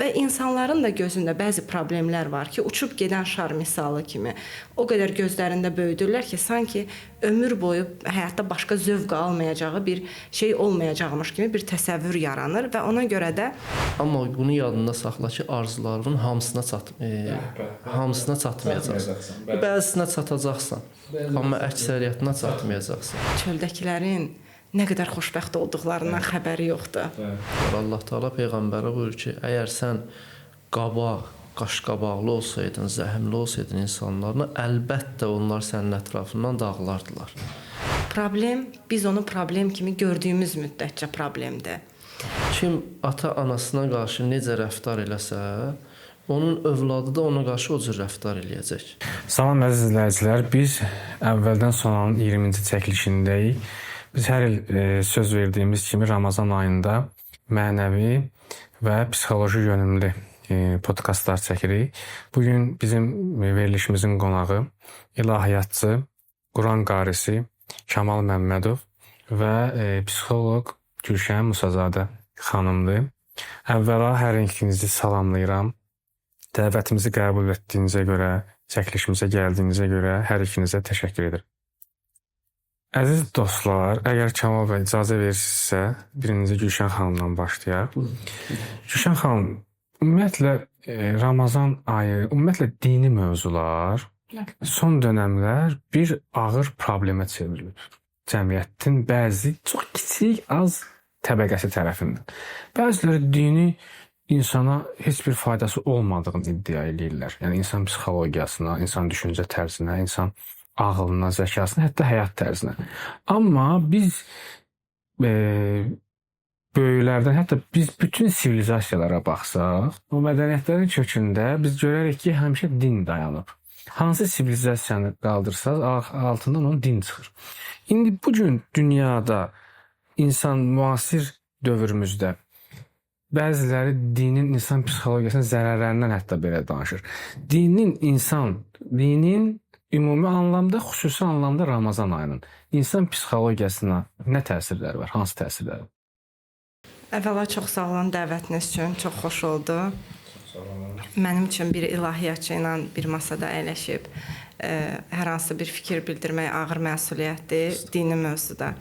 Və insanların da gözündə bəzi problemlər var ki, uçub gedən şar misalı kimi o qədər gözlərində böyüdürlər ki, sanki ömür boyu həyatda başqa zövq almayacağı bir şey olmayacaqmış kimi bir təsəvvür yaranır və ona görə də amma bunu yadında saxla ki, arzularının hamısına çatmayacaqsan. Bəzisinə çatacaqsan, amma əksəriyyətinə çatmayacaqsan. Çöldəkilərin nə qədər xoşbəxt olduqlarından xəbəri yoxdur. Allah Taala peyğəmbərə buyurur ki, əgər sən qaşqabaqlı olsaydın, zəhmli olsaydın insanlarına, əlbəttə onlar sənin ətrafından dağılardılar. Problem, biz onu problem kimi gördüyümüz müddətcə problemdir. Kim ata-anasına qarşı necə rəftar eləsə, onun övladı da ona qarşı o cür rəftar eləyəcək. Salam əziz izləyicilər, biz əvvəldən sonranın 20-ci çəkilişindəyik. Biz hər il söz verdiyimiz kimi Ramazan ayında mənəvi və psixoloji yönümlü podkastlar çəkirik. Bugün bizim verilişimizin qonağı ilahiyyatçı, Quran qarisi Kamal Məmmədov və psixoloq Gülşən Musazadə xanımdır. Əvvəla hər ikinizi salamlayıram. Dəvətimizi qəbul etdiyinizə görə, çəkilişimizə gəldiyinizə görə hər ikinizə təşəkkür edirəm. Əziz dostlar, əgər Kamal bəy icazə verirsinizsə, birinci Gülşən xanımdan başlayaq. Gülşən xanım, ümumiyyətlə Ramazan ayı, ümumiyyətlə dini mövzular son dönəmlər bir ağır problemə çevrilib. Cəmiyyətin bəzi çox kiçik, az təbəqəsi tərəfindən. Bəziləri dini insana heç bir faydası olmadığını iddia edirlər. Yəni insan psixologiyasına, insan düşüncə tərzinə, insan ağlına, zəkasına, hətta həyat tərzinə. Amma biz böyüklərdən, hətta biz bütün sivilizasiyalara baxsaq, o mədəniyyətlərin kökündə biz görərik ki, həmişə din dayanıb. Hansı sivilizasiyanı qaldırsaq, altından onun din çıxır. İndi bugün dünyada insan müasir dövrümüzdə bəziləri dinin insan psixologiyasının zərərlərindən hətta belə danışır. Dinin ümumi anlamda, xüsusi anlamda Ramazan ayının insan psixologiyasına nə təsirləri var, hansı təsirləri? Əvvəla çox sağ olun dəvətiniz üçün, çox xoş oldu. Mənim üçün bir ilahiyyatçı ilə bir masada əyləşib hər hansı bir fikir bildirmək ağır məsuliyyətdir dini mövzuda.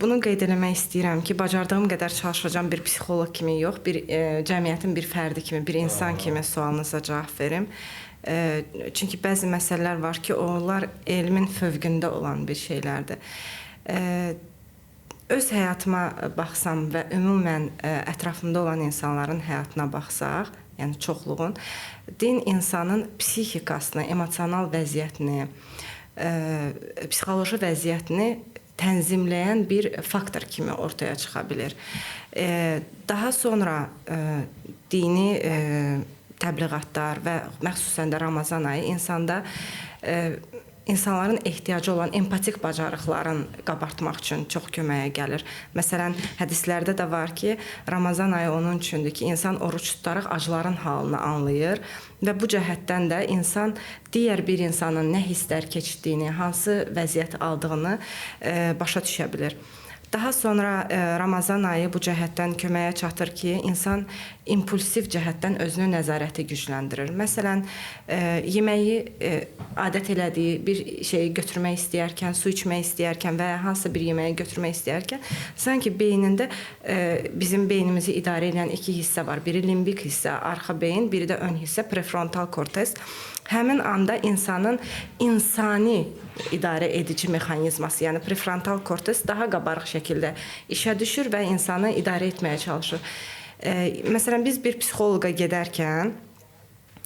Bunu qeyd eləmək istəyirəm ki, bacardığım qədər çalışacağım bir psixoloq kimi yox, bir cəmiyyətin bir fərdi kimi, bir insan kimi sualınıza cavab verim. Çünki bəzi məsələlər var ki, onlar elmin fövqündə olan bir şeylərdir. Öz həyatıma baxsam və ümumən ətrafımda olan insanların həyatına baxsaq, yəni çoxluğun, din insanın psixikasını, emosional vəziyyətini, psixoloji vəziyyətini tənzimləyən bir faktor kimi ortaya çıxa bilir. Daha sonra dini təbliğatlar və məxsusən də Ramazan ayı insanların ehtiyacı olan empatik bacarıqların qabartmaq üçün çox köməyə gəlir. Məsələn, hədislərdə də var ki, Ramazan ayı onun üçündür ki, insan oruç tutaraq acıların halını anlayır və bu cəhətdən də insan digər bir insanın nə hisslər keçdiyini, hansı vəziyyət aldığını başa düşə bilir. Daha sonra Ramazan ayı bu cəhətdən köməyə çatır ki, insan impulsiv cəhətdən özünü nəzarəti gücləndirir. Məsələn, yeməyi adət elədiyi bir şeyi götürmək istəyərkən, su içmək istəyərkən və ya hansısa bir yeməyi götürmək istəyərkən, sanki beynində bizim beynimizi idarə edən iki hissə var. Biri limbik hissə, arxa beyin, biri də ön hissə, prefrontal korteks. Həmin anda insanın insani idarə edici mexanizması, yəni prefrontal korteks daha qabarıq şəkildə işə düşür və insanı idarə etməyə çalışır. Məsələn, biz bir psixoloqa gedərkən,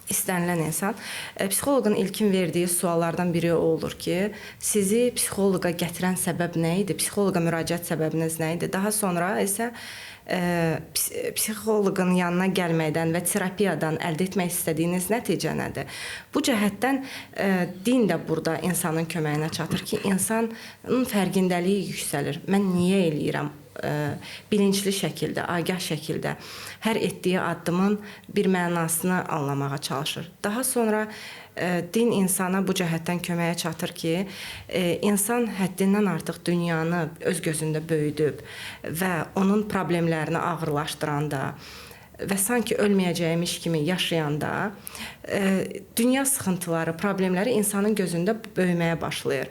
istənilən insan, psixoloqun ilkin verdiyi suallardan biri o olur ki, sizi psixoloqa gətirən səbəb nə idi? Psixoloqa müraciət səbəbiniz nə idi? Daha sonra isə psixoloqun yanına gəlməkdən və terapiyadan əldə etmək istədiyiniz nəticə nədir? Bu cəhətdən din də burada insanın köməyinə çatır ki, insanın fərqindəliyi yüksəlir. Mən niyə eləyirəm? Bilinçli şəkildə, agah şəkildə hər etdiyi addımın bir mənasını anlamağa çalışır. Daha sonra din insana bu cəhətdən köməyə çatır ki, insan həddindən artıq dünyanı öz gözündə böyüdüb və onun problemlərini ağırlaşdıranda, və sanki ölməyəcəymiş kimi yaşayanda dünya sıxıntıları, problemləri insanın gözündə böyüməyə başlayır.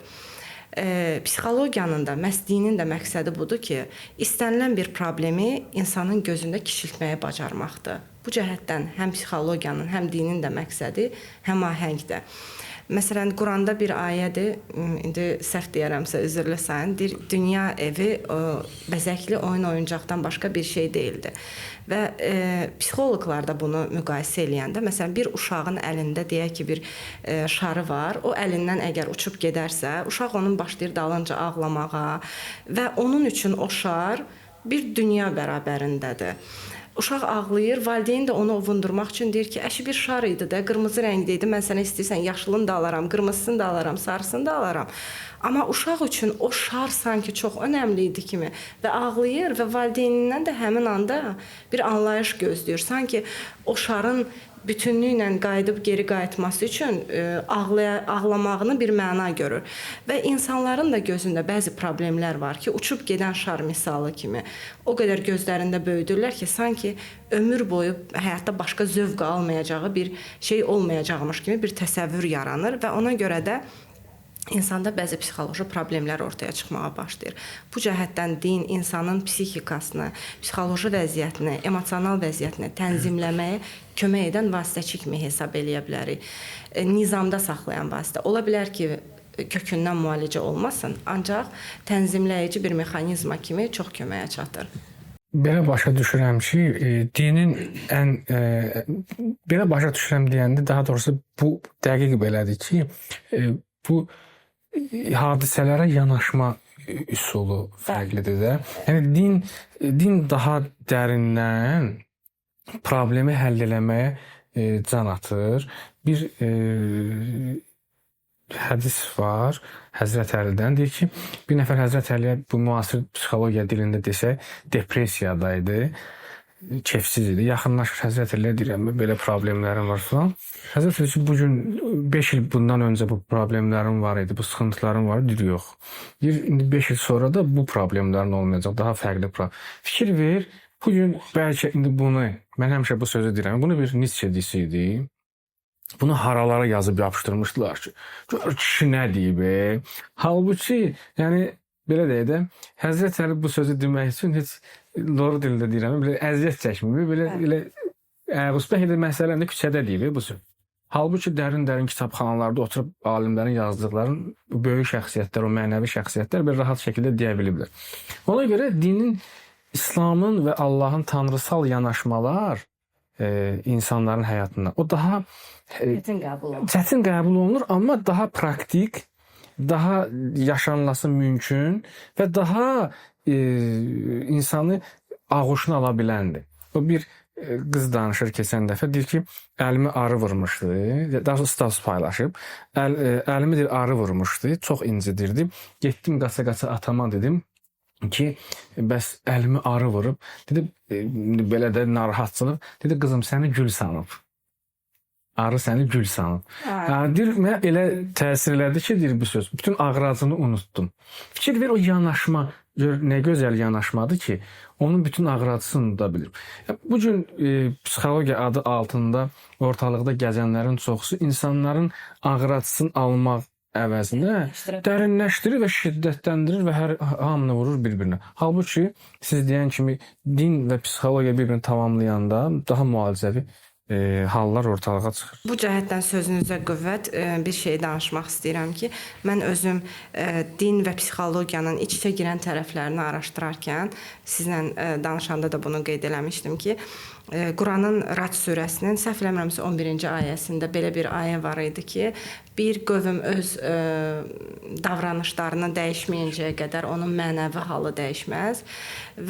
Psixologiyanın da, məhz dinin də məqsədi budur ki, istənilən bir problemi insanın gözündə kiçiltməyə bacarmaqdır. Bu cəhətdən həm psixologiyanın, həm dinin də məqsədi həmahəngdir. Məsələn, Quranda bir ayədir, indi səhv deyərəmsə üzrlü sayın, deyir, dünya evi bəzəkli oyuncaqdan başqa bir şey deyildi. Və psixoloqlar da bunu müqayisə eləyəndə, məsələn, bir uşağın əlində deyək ki, bir şarı var, o əlindən əgər uçub gedərsə, uşaq onun başlayır dalınca ağlamağa və onun üçün o şar bir dünya bərabərindədir. Uşaq ağlayır, valideyn də onu ovundurmaq üçün deyir ki, əşi bir şar idi də, qırmızı rəngdə idi, mən sənə istəyirsən yaşılını da alaram, qırmızısını da alaram, sarısını da alaram. Amma uşaq üçün o şar sanki çox önəmli idi kimi və ağlayır və valideynindən də həmin anda bir anlayış gözləyir. Sanki o şarın bütünlüklə qayıdıb geri qayıtması üçün ağlamağını bir məna görür. Və insanların da gözündə bəzi problemlər var ki, uçub gedən şar misalı kimi o qədər gözlərində böyüdürlər ki, sanki ömür boyu həyatda başqa zövq almayacağı bir şey olmayacaqmış kimi bir təsəvvür yaranır və ona görə də insanda bəzi psixoloji problemlər ortaya çıxmağa başlayır. Bu cəhətdən din insanın psixikasını, psixoloji vəziyyətini, emosional vəziyyətini tənzimləməyə kömək edən vasitəçi kimi hesab eləyə bilərik. Nizamda saxlayan vasitə. Ola bilər ki, kökündən müalicə olmasın, ancaq tənzimləyici bir mexanizma kimi çox köməyə çatır. Belə başa düşürəm ki, dinin belə başa düşürəm deyəndə, daha doğrusu bu dəqiq belədir ki, bu hadisələrə yanaşma üsulu fərqlidir də. Yəni din daha dərindən problemi həll etməyə can atır. Bir hədis var Həzrət Əlidən, deyir ki, bir nəfər Həzrət Əliyə bu müasir psixologiya dilində desək, depressiyadaydı. Kefsiz idi. Yaxınlaşır Həzrət Əliyə, deyirəm, belə problemlərim var falan. Həzrət Əli ki, bugün 5 il bundan öncə bu problemlərim var idi, bu sıxıntılarım var idi, deyir, yox. Indi 5 il sonra da bu problemlərin olmayacaq, daha fərqli problem. Fikir ver, bugün bəlkə indi bunu, mən həmişə bu sözü deyirəm, bunu bir Nietzsche idi. Bunu haralara yazıb yapışdırmışdılar ki, gör kişi nə deyib, halbuki, yəni, belə deyək də, Həzrət Əli bu sözü demək üçün heç doğru dildə deyirəm, belə əziyyət çəkmir, belə Rusbək ilə məsələni küçədə deyib bu söz. Halbuki dərin kitabxanalarda oturub alimlərin yazdıqlarını böyük şəxsiyyətlər, o mənəvi şəxsiyyətlər bir rahat şəkildə deyə biliblər. Ona görə dinin, İslamın və Allahın tanrısal yanaşmalar insanların həyatında o daha çətin qəbul olunur, amma daha praktik, daha yaşanması mümkün və daha insanı ağuşuna ala biləndir. O bir qız danışır keçən dəfə, deyir ki, əlimi arı vurmuşdu, daha sonra status paylaşıb, əlimi deyir, arı vurmuşdu, çox incidirdi, getdim qaça-qaça atama dedim ki, bəs əlimi arı vurub, dedi, belə də narahatçılıq, dedi, qızım səni gül sanıb. Arı səni gül sanıb. Deyir, mənə elə təsir elədi ki, deyir bu söz, bütün ağracını unutdum. Fikir ver, o yanaşma, nə gözəl yanaşmadır ki, onun bütün ağracısını unuda bilir. Bugün psixologiya adı altında ortalıqda gəzənlərin çoxusu insanların ağracısını almaq əvəzinə dərinləşdirir və şiddətləndirir və hər hamını vurur bir-birinə. Halbuki siz deyən kimi din və psixologiya bir-birini tamamlayanda daha müalicəvi hallar ortalığa çıxır. Bu cəhətdən sözünüzə qüvvət bir şey danışmaq istəyirəm ki, mən özüm din və psixologiyanın iç-içə girən tərəflərini araşdırarkən sizlə danışanda da bunu qeyd eləmişdim ki, Quranın Rəd surəsinin səhv eləmirəmsə 11-ci ayəsində belə bir ayə var idi ki, bir qövm öz davranışlarını dəyişməyincəyə qədər onun mənəvi halı dəyişməz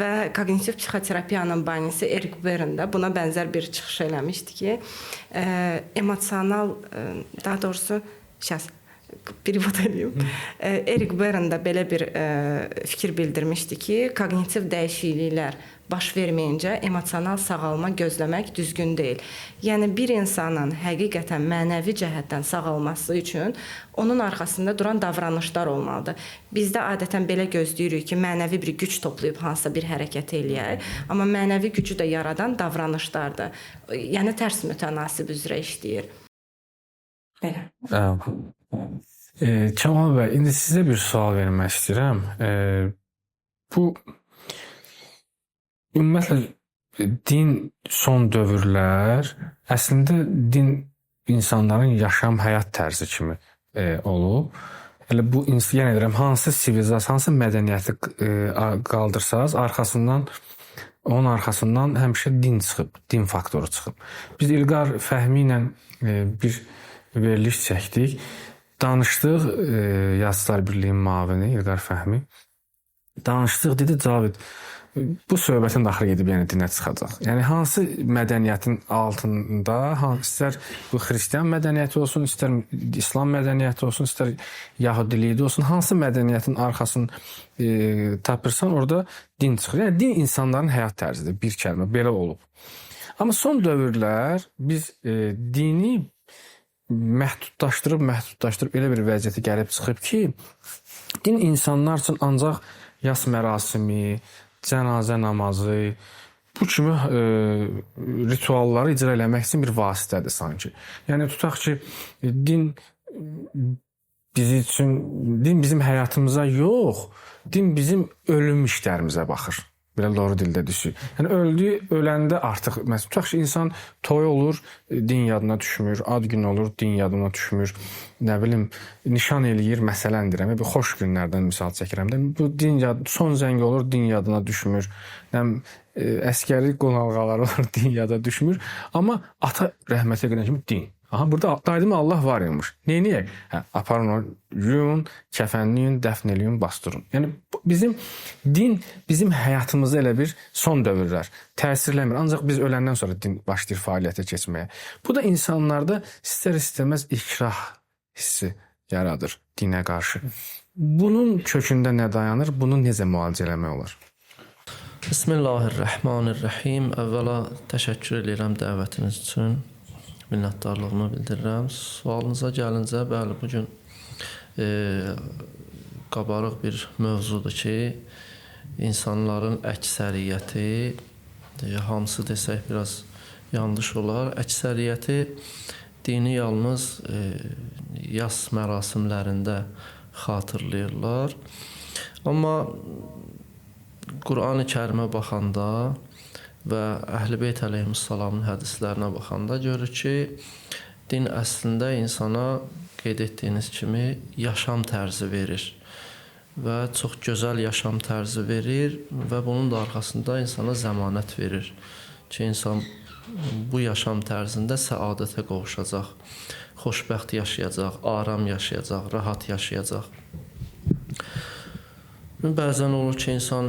və koqnitiv psixoterapiyanın banisi Erik Bern də buna bənzər bir çıxış eləmişdi ki, emosional, daha doğrusu pivot edeyim. Erik Berne də belə bir fikir bildirmişdi ki, koqnitiv dəyişikliklər baş verməyincə emosional sağalma gözləmək düzgün deyil. Yəni bir insanın həqiqətən mənəvi cəhətdən sağalması üçün onun arxasında duran davranışlar olmalıdır. Bizdə adətən belə gözləyirik ki, mənəvi bir güc toplayıb hansısa bir hərəkət eləyək, amma mənəvi gücü də yaradan davranışlardır. Yəni tərs mütənasib üzrə işləyir. Belə. Kamal bəy, indi sizə bir sual vermək istəyirəm. Bu ümumiyyətlə din son dövrlər əslində din insanların yaşam həyat tərzi kimi olub. Elə bu yenə deyirəm, hansı sivilizasiya, hansı mədəniyyəti qaldırsaz, onun arxasından həmişə din çıxıb, din faktoru çıxıb. Biz İlqar Fəhmi ilə bir veriliş çəkdik. Danışdıq, Yazıçılar Birliyinin müavini İlqar Fəhmi. Danışdıq, dedi Cavid, bu söhbətin daxil gedib yəni dinə çıxacaq. Yəni hansı mədəniyyətin altında, istər bu xristian mədəniyyəti olsun, istər İslam mədəniyyəti olsun, istər Yahudilikdə olsun, hansı mədəniyyətin arxasını tapırsan, orada din çıxır. Yəni din insanların həyat tərzidir, bir kəlmə belə olub. Amma son dövrlər biz dini məhdudlaşdırıb elə bir vəziyyətə gəlib çıxıb ki, din insanlar üçün ancaq yas mərasimi, cənazə namazı, bu kimi ritualları icra eləmək üçün bir vasitədir sanki. Yəni tutaq ki, din bizim həyatımıza yox, din bizim ölüm işlərimizə baxır. Belə doğru dildə düşür. Yəni öləndə artıq məsələn tutaq ki, insan toy olur, din yadına düşmür, ad günü olur, din yadına düşmür. Nə bilim, nişan eləyir, məsələn deyirəm, bir xoş günlərdən misal çəkirəm də. Bu din son zəng olur, din yadına düşmür. Əskəri qonalğalar olur, din yada düşmür. Amma ata rəhmətə gedən kimi din. Aha, burada daydım Allah var imiş. Neyniyək? Aparın onu, yuyun, kəfənləyin, dəfn eləyin, bastırın. Yəni din bizim həyatımızda elə bir son dövrlər təsirləmir. Ancaq biz öləndən sonra din başlayır fəaliyyətə keçməyə. Bu da insanlarda istər-istəməz ikrah hissi yaradır dinə qarşı. Bunun kökündə nə dayanır? Bunu necə müalicə eləmək olar? Bismillahirrahmanirrahim. Əvvəla təşəkkür edirəm dəvətiniz üçün. Minnətdarlığımı bildirirəm. Sualınıza gəlincə, bəli, bugün qabarıq bir mövzudur ki, insanların əksəriyyəti, hamısı desək biraz yanlış olar, əksəriyyəti dini yalnız yas mərasimlərində xatırlayırlar. Amma Qur'an-ı Kərimə baxanda və Əhl-i Beyt əleyhissalamın hədislərinə baxanda görür ki, din əslində insana qeyd etdiyiniz kimi yaşam tərzi verir və çox gözəl yaşam tərzi verir və bunun da arxasında insana zəmanət verir ki, insan bu yaşam tərzində səadətə qovuşacaq, xoşbəxt yaşayacaq, aram yaşayacaq, rahat yaşayacaq. Bəzən olur ki, insan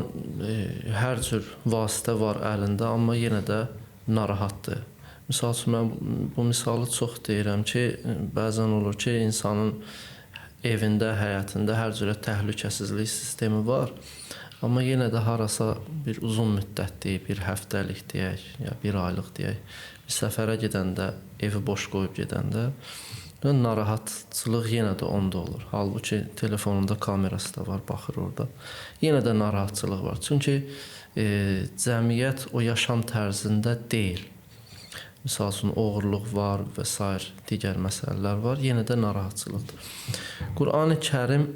hər cür vasitə var əlində, amma yenə də narahatdır. Misal üçün, mən bu misalı çox deyirəm ki, bəzən olur ki, insanın evində, həyatında hər cürə təhlükəsizlik sistemi var, amma yenə də harasa bir uzun müddətli, bir həftəlik deyək, ya bir aylıq deyək, bir səfərə gedəndə, evi boş qoyub gedəndə, narahatçılıq yenə də onda olur. Halbuki telefonunda kamerası da var, baxır orada. Yenə də narahatçılıq var. Çünki cəmiyyət o yaşam tərzində deyil. Misal üçün, oğurluq var və s. digər məsələlər var. Yenə də narahatçılıqdır. Qur'an-ı Kərim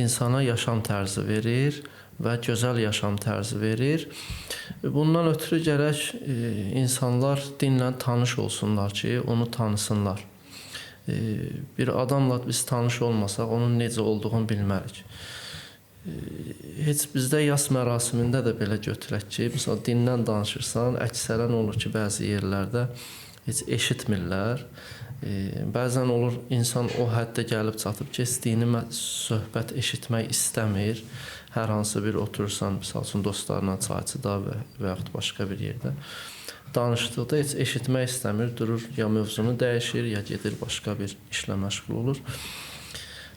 insana yaşam tərzi verir və gözəl yaşam tərzi verir. Bundan ötürü gərək insanlar dinlə tanış olsunlar ki, onu tanısınlar. Bir adamla biz tanış olmasaq, onun necə olduğunu bilmərik. Heç bizdə yas mərasimində də belə götürək ki, məsələn, dindən danışırsan, əksərən olur ki, bəzi yerlərdə heç eşitmirlər. Bəzən olur, insan o həddə gəlib çatıb ki, dini söhbət eşitmək istəmir. Hər hansı bir oturursan, misal üçün, dostlarla çayçıda və yaxud başqa bir yerdə. Danışdıqda heç eşitmək istəmir, durur, ya mövzunu dəyişir, ya gedir başqa bir işlə məşğul olur.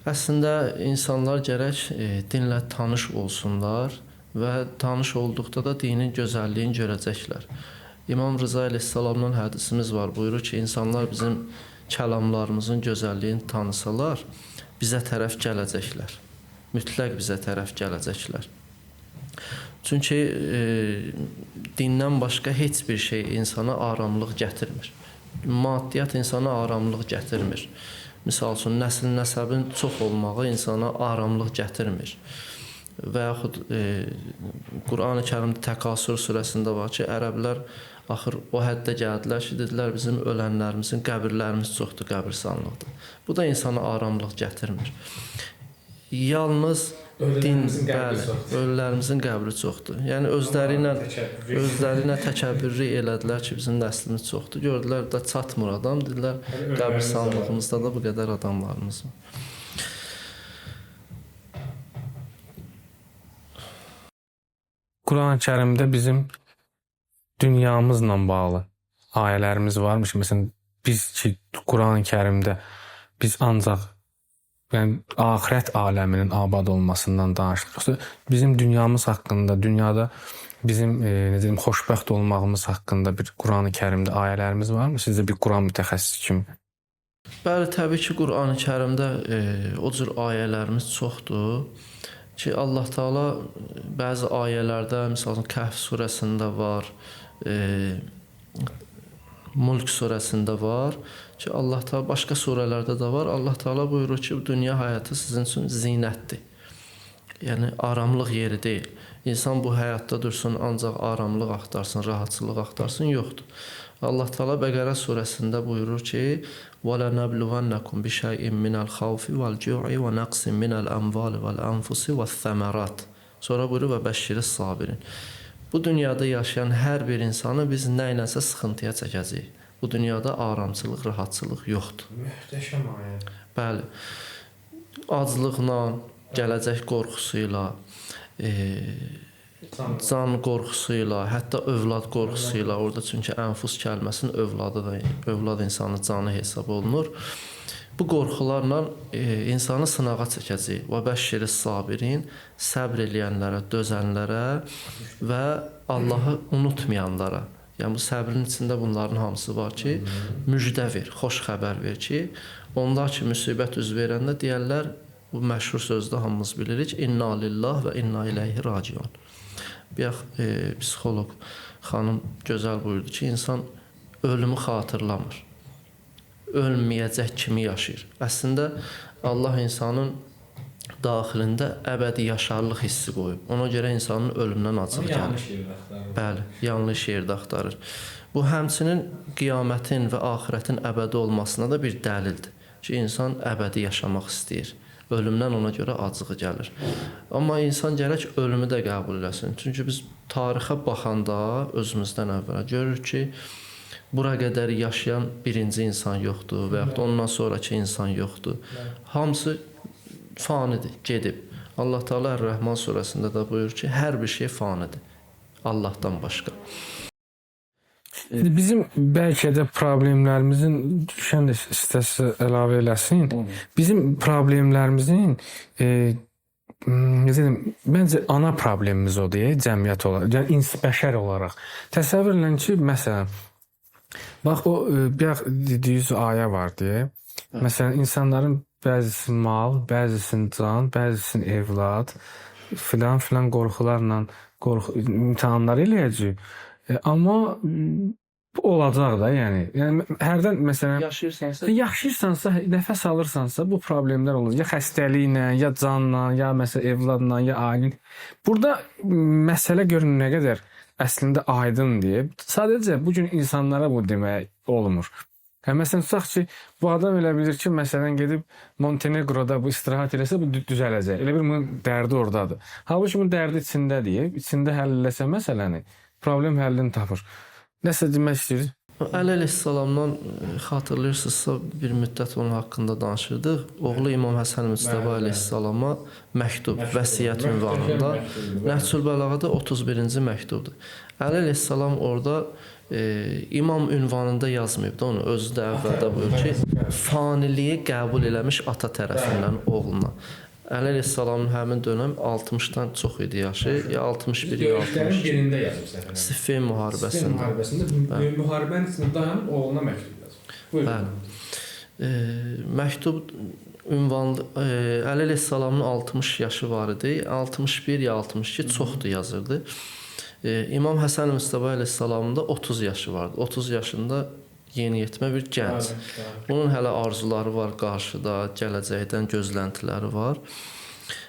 Əslində insanlar gərək dinlə tanış olsunlar və tanış olduqda da dinin gözəlliyini görəcəklər. İmam Rıza əleyhissalamdan hədisimiz var. Buyurur ki, insanlar bizim kəlamlarımızın gözəlliyini tanısalar, bizə tərəf gələcəklər. Mütləq bizə tərəf gələcəklər. Çünki dindən başqa heç bir şey insana aramlıq gətirmir. Maddiyyat insana aramlıq gətirmir. Misal üçün, nəsil nəsəbin çox olmağı insana aramlıq gətirmir. Və yaxud Qur'an-ı Kərimdə Təkasür surəsində var ki, ərəblər axır o həddə gəldilər ki, dedilər bizim ölənlərimizin qəbirlərimiz çoxdur, qəbirstanlıqdır. Bu da insana aramlıq gətirmir. Yalnız din, bəli, ölülərimizin qəbri çoxdur. Yəni özləri ilə təkəbbürlü elədilər ki, bizim nəslimiz çoxdur. Gördülər də çatmır adam, dedilər qəbirstanlığımızda da bu qədər adamlarımız var. Quran-ı Kərimdə bizim dünyamızla bağlı ayələrimiz varmış. Məsələn, biz ki, Quran-ı Kərimdə biz ancaq axirət aləminin abad olmasından danışırıq. Yoxsa bizim dünyamız haqqında, dünyada bizim xoşbəxt olmağımız haqqında bir Quran-ı Kərimdə ayələrimiz varmı? Sizdə bir Quran mütəxəssisi kimi? Bəli, təbii ki, Quran-ı Kərimdə o cür ayələrimiz çoxdur ki, Allah Taala bəzi ayələrdə, məsələn, Kəhf surəsində var, Mulk surəsində var ki, Allah Taala başqa surələrdə də var. Allah Taala buyurur ki, bu dünya həyatı sizin üçün zinətdir. Yəni aramlıq yeri deyil. İnsan bu həyatda dursun, ancaq aramlıq axtarsın, rahatçılıq axtarsın, yoxdur. Allah Taala Bəqərə surəsində buyurur ki: "Və lənəbluvannakum bişay'in minəl xawfi vəl-cu'i və naqsin minəl amvali vəl-anfusi vəth-thəmərat." Sonra buyurur və bəşşiris sabirin. Bu dünyada yaşayan hər bir insanı biz nə iləsə sıxıntıya çəkəcəyik. Bu dünyada aramçılıq, rahatçılıq yoxdur. Möhtəşəm ayə. Bəli. Aclıqla, gələcək qorxusuyla, can qorxusuyla, hətta övlad qorxusuyla, orada çünki ənfus kəlməsinin övlad insanın canı hesab olunur. Bu qorxularla insanı sınağa çəkəcək. Və bəşşiris sabirin, səbr eləyənlərə, dözənlərə və Allahı unutmayanlara. Yəni bu səbrin içində bunların hamısı var ki, müjdə ver, xoş xəbər ver ki, onlar ki müsibət üz verəndə deyərlər, bu məşhur sözdə hamımız bilirik, inna lillah və inna ileyhi raciun. Bir psixoloq xanım gözəl buyurdu ki, insan ölümü xatırlamır. Ölməyəcək kimi yaşayır. Əslində Allah insanın daxilində əbədi yaşarlıq hissi qoyub. Ona görə insanın ölümdən acığı gəlir. Bəli, yanlış yerdə axtarır. Bu həmçinin qiyamətin və axirətin əbədi olmasına da bir dəlildir ki, insan əbədi yaşamaq istəyir. Ölümdən ona görə acığı gəlir. Amma insan gərək ölümü də qəbul eləsin. Çünki biz tarixə baxanda özümüzdən əvvəl görürük ki, bura qədər yaşayan birinci insan yoxdur və yaxud ondan sonraki insan yoxdur. Hamısı fanidir, gedib. Allah Teala Ər-Rəhman surəsində də buyurur ki, hər bir şey fanidir. Allahdan başqa. Bizim bəlkə də problemlərimizin, düşən də istəsə əlavə eləsin, bizim problemlərimizin məncə ana problemimiz o deyə cəmiyyət olaraq, yəni bəşər olaraq. Təsəvvür edin ki, məsələn, bax o dediyiniz ayə var deyə. Məsələn, insanların bəzisi mal, bəzisinin can, bəzisinin evlad, filan qorxularla imtahanlar eləyəcək. Amma olacaq da, yəni hərdən məsələn yaşayırsansa, nəfəs alırsansa bu problemlər olur. Ya xəstəliklə, ya canla, ya məsələn evladla, ya ailə. Burada məsələ görün nə qədər əslində aydın deyib. Sadəcə bu gün insanlara bu demək olmur. Məsələn, tutaq ki, bu adam elə bilir ki, məsələn, gedib Montenegroda bu istirahət eləsə, bu düzələcək. Elə bir bunun dərdi oradadır. Halbuki bunun dərdi içində deyib, içində həll eləsə məsələni, problem həllini tapır. Nəsə demək istəyir? Əli əleyhissalamdan xatırlayırsınızsa bir müddət onun haqqında danışırdıq. Oğlu İmam Həsən Müstəfa əleyhissalama məktub, vəsiyyət ünvanında Nəhcül Bəlağada 31-ci məktubdur. Əli əleyhissalam orada İmam ünvanında yazmayıb da onu, özü də əvvəldə buyurur ki, faniliyi qəbul eləmiş ata tərəfindən oğluna. Əli əleyhissalamın həmin dönəm 60-dan çox idi yaşı, ya 61 ya 60. Döyüşlərin birində yazıb səfərində. Siffin müharibəsində. müharibəsində müharibənin içində dayanıb oğluna məktub yazıb. Buyurun. Məktub ünvanlı Əli əleyhissalamın 60 yaşı var idi. 61 ya 62 çoxdur yazırdı. İmam Həsən Mustafa əleyhissalamın da 30 yaşı vardı. 30 yaşında yeniyetmə bir gənc. Bunun hələ arzuları var qarşıda, gələcəkdən gözləntiləri var.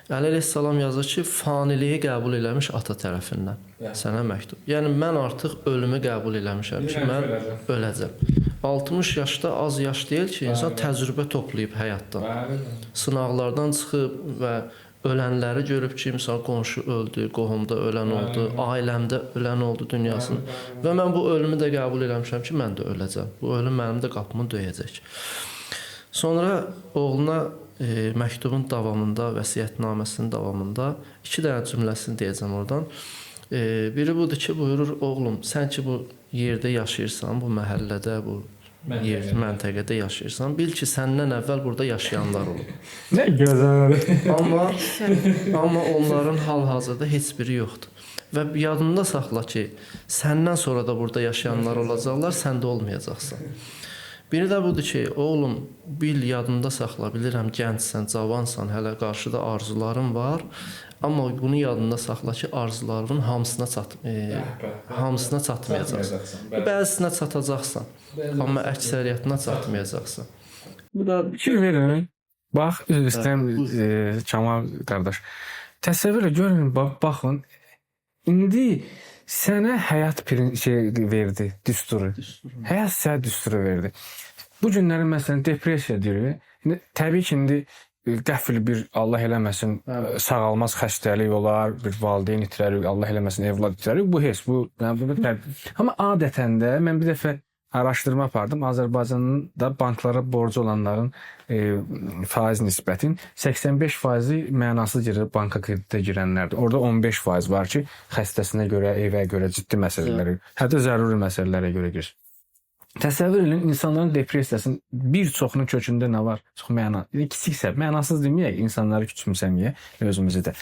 Əli əleyhissalam yazır ki, faniliyi qəbul eləmiş ata tərəfindən sənə məktub. Yəni mən artıq ölümü qəbul eləmişəm ki, mən öləcəm. 60 yaşda az yaş deyil ki, insan təcrübə toplayıb həyatdan. Sınaqlardan çıxıb və ölənləri görüb ki, misal qonşu öldü, qohumda ölən oldu, ailəmdə ölən oldu dünyasını. Və mən bu ölümü də qəbul eləmişəm ki, mən də öləcəm. Bu ölüm mənim də qapımı döyəcək. Sonra oğluna məktubun davamında, vəsiyyətnaməsinin davamında 2 dənə cümləsini deyəcəm oradan. Biri budur ki, buyurur, oğlum, sən ki bu yerdə yaşayırsan, bu məhəllədə, bu məntəqədə yaşayırsan, bil ki, səndən əvvəl burada yaşayanlar olub. Nə gözəl. Amma onların hal-hazırda heç biri yoxdur. Və yadında saxla ki, səndən sonra da burada yaşayanlar olacaqlar, sən də olmayacaqsan. Biri də budur ki, oğlum, bil yadında saxla, bilirəm, gəncsən, cavansan, hələ qarşıda arzuların var. Amma bunu yadında saxla ki, arzularının hamısına çatmayacaqsan. Bəzisinə çatacaqsan, amma əksəriyyətinə çatmayacaqsan. Bu da fikir verin. Bax, üzr istəyirəm Kamal qardaş. Təsəvvür görün, baxın. İndi sənə həyat verdi, düsturu. Həyat sənə düsturu verdi. Bu günləri məsələn depressiya deyirik. Təbii ki, indi qəfil bir Allah eləməsin sağalmaz xəstəlik olar, bir valideyn itirərik, Allah eləməsin evlad itirərik. Bu heç, bu amma adətən də mən bir dəfə araşdırma apardım. Azərbaycanın da banklara borcu olanların faiz nisbətin 85%-i mənasız yerə banka kreditə girənlərdir. Orada 15% var ki, xəstəsinə görə, evə görə ciddi məsələlərə, hətta zəruri məsələlərə görə girir. Təsəvvür edin, insanların depressiyasının bir çoxunun kökündə nə var? Çox kiçik səbəb, mənasız deməyək, insanları küçümsəməyək özümüzü də.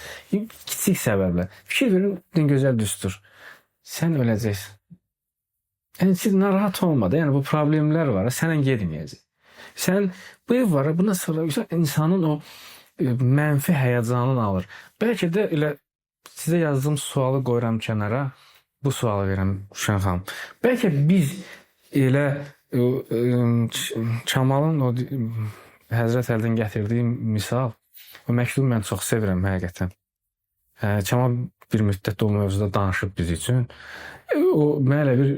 Kiçik səbəblər. Fikir verin, gözəl düstur. Sən öləcəksən. Yəni siz narahat olma da, yəni bu problemlər var, sənən getməyəcək. Sən bu ev var, bundan sonra insanın o mənfi həyəcanını alır. Bəlkə də elə sizə yazdığım sualı qoyuram kənara, bu sualı verirəm Şən xanım. Bəlkə biz elə Kamalın o Həzrət Əldən gətirdiyi misal, o məktubu mən çox sevirəm həqiqətən. Kamal bir müddət o mövzuda danışıb biz üçün. O mənə bir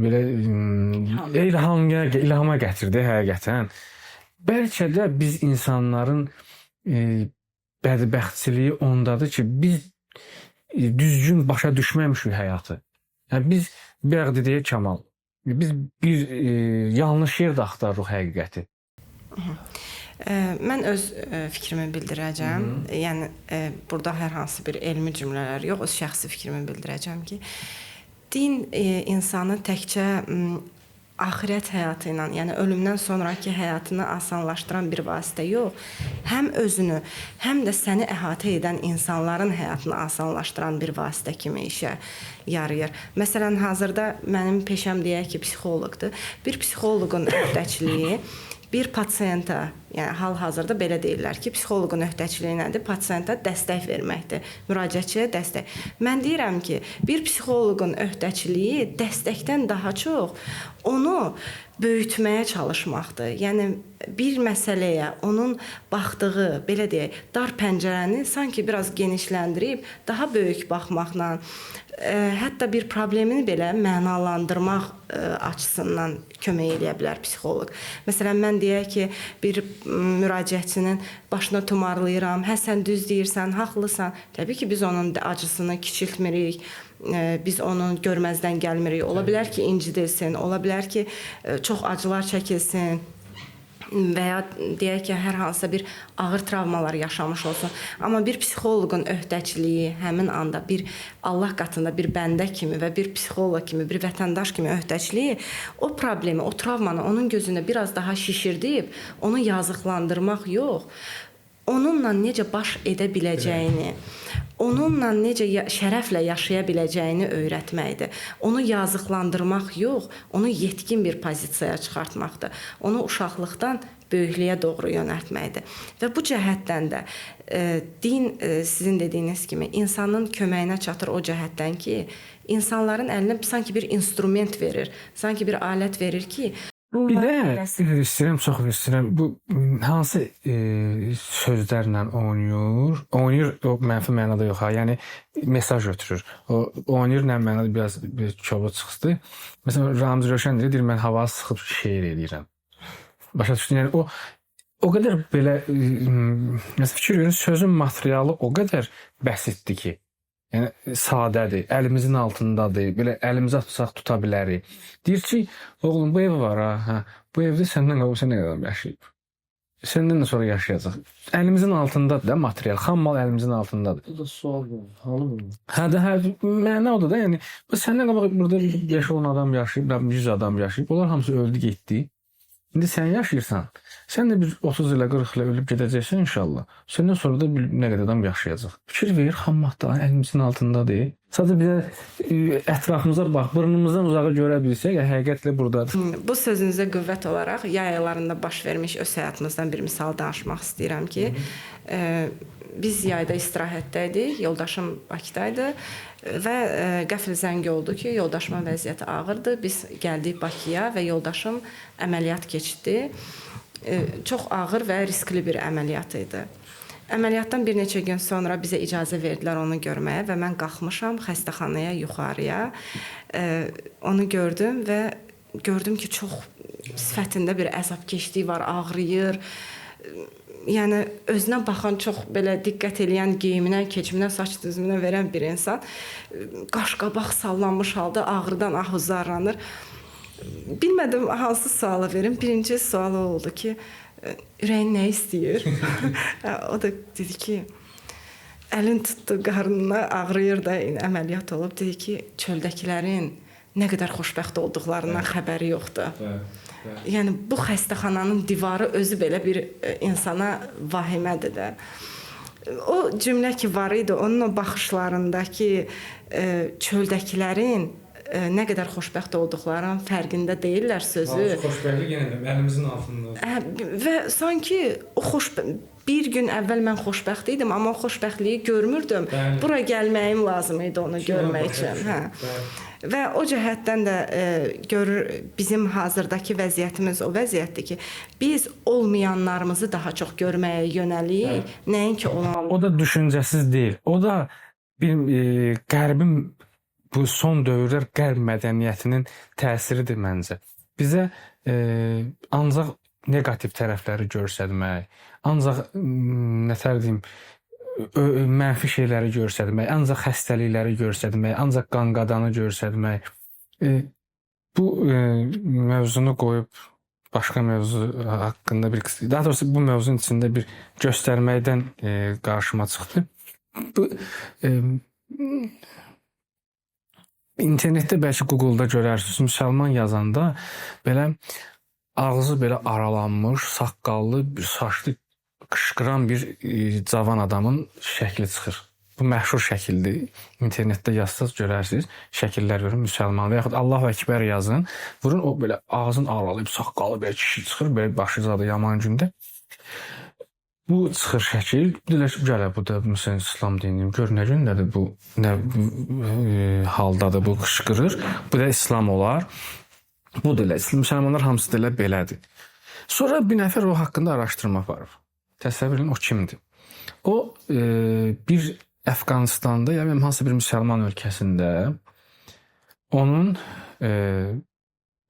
belə ilhama gətirdi həqiqətən. Bəlkə də biz insanların bədbəxtçiliyi ondadır ki, biz düzgün başa düşməmişik həyatı. Yəni biz bir deyək Kamal, biz bir yanlış yerdə axtarırıq həqiqəti. Mən öz fikrimi bildirəcəm. Yəni burada hər hansı bir elmi cümlələr yox, öz şəxsi fikrimi bildirəcəm ki, din insanı təkcə axirət həyatı ilə, yəni ölümdən sonrakı həyatını asanlaşdıran bir vasitə yox, həm özünü, həm də səni əhatə edən insanların həyatını asanlaşdıran bir vasitə kimi işə yarayır. Məsələn, hazırda mənim peşəm deyək ki, psixoloqdur. Bir psixoloqun öhdəçiliyi bir pasiyenta, yəni hal-hazırda belə deyirlər ki, psixoloqun öhdəçiliyi nədir? Pasiyenta dəstək verməkdir, müraciətçiyə dəstək. Mən deyirəm ki, bir psixoloqun öhdəçiliyi dəstəkdən daha çox onu böyütməyə çalışmaqdır. Yəni bir məsələyə onun baxdığı, belə deyək, dar pəncərəni sanki biraz genişləndirib daha böyük baxmaqla, hətta bir problemini belə mənalandırmaq açısından kömək edə bilər psixoloq. Məsələn, mən deyək ki, bir müraciətçinin başına tumarlayıram, hə sən düz deyirsən, haqlısan. Təbii ki, biz onun acısını kiçiltmirik, biz onu görməzdən gəlmirik. Ola bilər ki, incidilsin, ola bilər ki, çox acılar çəkilsin. və ya deyək ki, hər hansısa bir ağır travmalar yaşamış olsun. Amma bir psixoloqun öhdəçiliyi həmin anda bir Allah qatında bir bəndə kimi və bir psixoloq kimi, bir vətəndaş kimi öhdəçiliyi o problemi, o travmanı onun gözündə biraz daha şişirdib, onu yazıqlandırmaq yox, onunla necə baş edə biləcəyini, onunla necə şərəflə yaşaya biləcəyini öyrətməkdir. Onu yazıqlandırmaq yox, onu yetkin bir pozisiyaya çıxartmaqdır. Onu uşaqlıqdan böyüklüyə doğru yönəltməkdir. Və bu cəhətdən də din sizin dediyiniz kimi insanın köməyinə çatır o cəhətdən ki, insanların əlinə sanki bir instrument verir, sanki bir alət verir ki, bir də istəyirəm, çox istəyirəm. Bu hansı sözlərlə oynayır? Oynayır o mənfi mənada yox ha. Yəni mesaj ötürür. O oynayır nə mənada biraz çoba çıxdı. Məsələn Ramiz Rövşən deyir mən hava sıxıb şeir eləyirəm. Başa düşdün? Yəni o qədər belə məsələn fikir verin, sözün materialı o qədər bəsitdir ki, yəni sadədir, əlimizin altındadır, belə əlimizə tutsaq tuta bilərik. Deyir ki, oğlum bu ev var ha, bu evdə səndən qabaq nə qədər adam yaşayıb. Səndən də sonra yaşayacaq. Əlimizin altındadır da material, xam mal əlimizin altındadır. Bu da sual bu. Halı bu. Hə, məna odur da, yəni səndən qabaq burada 5-10 adam yaşayıb, 100 adam yaşayıb, onlar hamısı öldü, getdi. İndi sən yaşayırsan, sən də bir 30 ilə 40 ilə ölüb gedəcəksən inşallah. Səndən sonra da nə qədər adam yaşayacaq. Fikir verir, xammatda əlimizin altındadır. Sadəcə bizə ətrafımıza bax, burnumuzdan uzağa görə bilsək, həqiqətlə buradadır. Bu sözünüzə qüvvət olaraq yay aylarında baş vermiş öz həyatımızdan bir misal danışmaq istəyirəm ki, biz yayda istirahətdəydik, yoldaşım Bakıdaydı və qəfil zəng oldu ki, yoldaşımın vəziyyəti ağırdır. Biz gəldik Bakıya və yoldaşım əməliyyat keçdi. Çox ağır və riskli bir əməliyyat idi. Əməliyyatdan bir neçə gün sonra bizə icazə verdilər onu görməyə və mən qalxmışam xəstəxanaya yuxarıya. Onu gördüm və gördüm ki, çox sifətində bir əzabkeşlik var, ağrıyır. Yəni özünə baxan, çox belə diqqət eləyən geyiminə, keçiminə, saç düzümünə verən bir insan qaş-qabaq sallanmış halda ağrıdan ahuzarlanır. Bilmədim hansı sualı verim. Birinci sualı oldu ki, ürəyin nə istəyir? O da dedi ki, əlin tutdu qarnına, ağrıyır da, əməliyyat olub. Dedi ki, çöldəkilərin nə qədər xoşbəxt olduqlarından xəbəri yoxdur. Yəni bu xəstəxananın divarı özü belə bir insana vahimədir də. O cümlə ki var idi, onun o baxışlarındakı çöldəkilərin nə qədər xoşbəxt olduqlarının fərqində deyirlər sözü. Xoşbəxtlik yenə də əlimizin altındadır. Və sanki o bir gün əvvəl mən xoşbəxt idim, amma o xoşbəxtliyi görmürdüm. Bura gəlməyim lazım idi onu görmək üçün. Hə. Və o cəhətdən də görür bizim hazırdakı vəziyyətimiz o vəziyyətdir ki, biz olmayanlarımızı daha çox görməyə yönəliyik, nəinki olan. O da düşüncəsiz deyil. O da bir qərbin bu son dövrlər qərb mədəniyyətinin təsiridir məncə. Bizə ancaq neqativ tərəfləri göstərmək, ancaq nətər deyim, mənfi şeyləri göstərmək, ancaq xəstəlikləri göstərmək, ancaq qanqadanı göstərmək. Bu mövzunu qoyub başqa mövzu haqqında daha doğrusu bu mövzunun içində bir göstərməkdən qarşıma çıxdı. Bu internetdə bəlkə Google-da görərsiniz, müsəlman yazanda belə ağzı belə aralanmış, saqqallı, bir saçlı qışqıran bir cavan adamın şəkli çıxır. Bu məşhur şəkildir. İnternetdə yazsaz görərsiniz. Şəkillər verin müsəlman və yaxud Allahu Əkbər yazın. Vurun o belə ağzını aralayıb saqqalı belə kişi çıxır. Belə başı zadı yaman gündə. Bu çıxır şəkil. Deyirlər ki, gələ bu da məsələn İslam dininin gör nə gündədir bu, nə haldadır bu qışqırır. Bu da İslam olar. Bu da elə müsəlmanlar hamısı da elə belədir. Sonra bir nəfər o haqqında araşdırma aparıb. Təsəvvür edin o kimdir? O bir Əfqanistanda ya hansısa bir müsəlman ölkəsində onun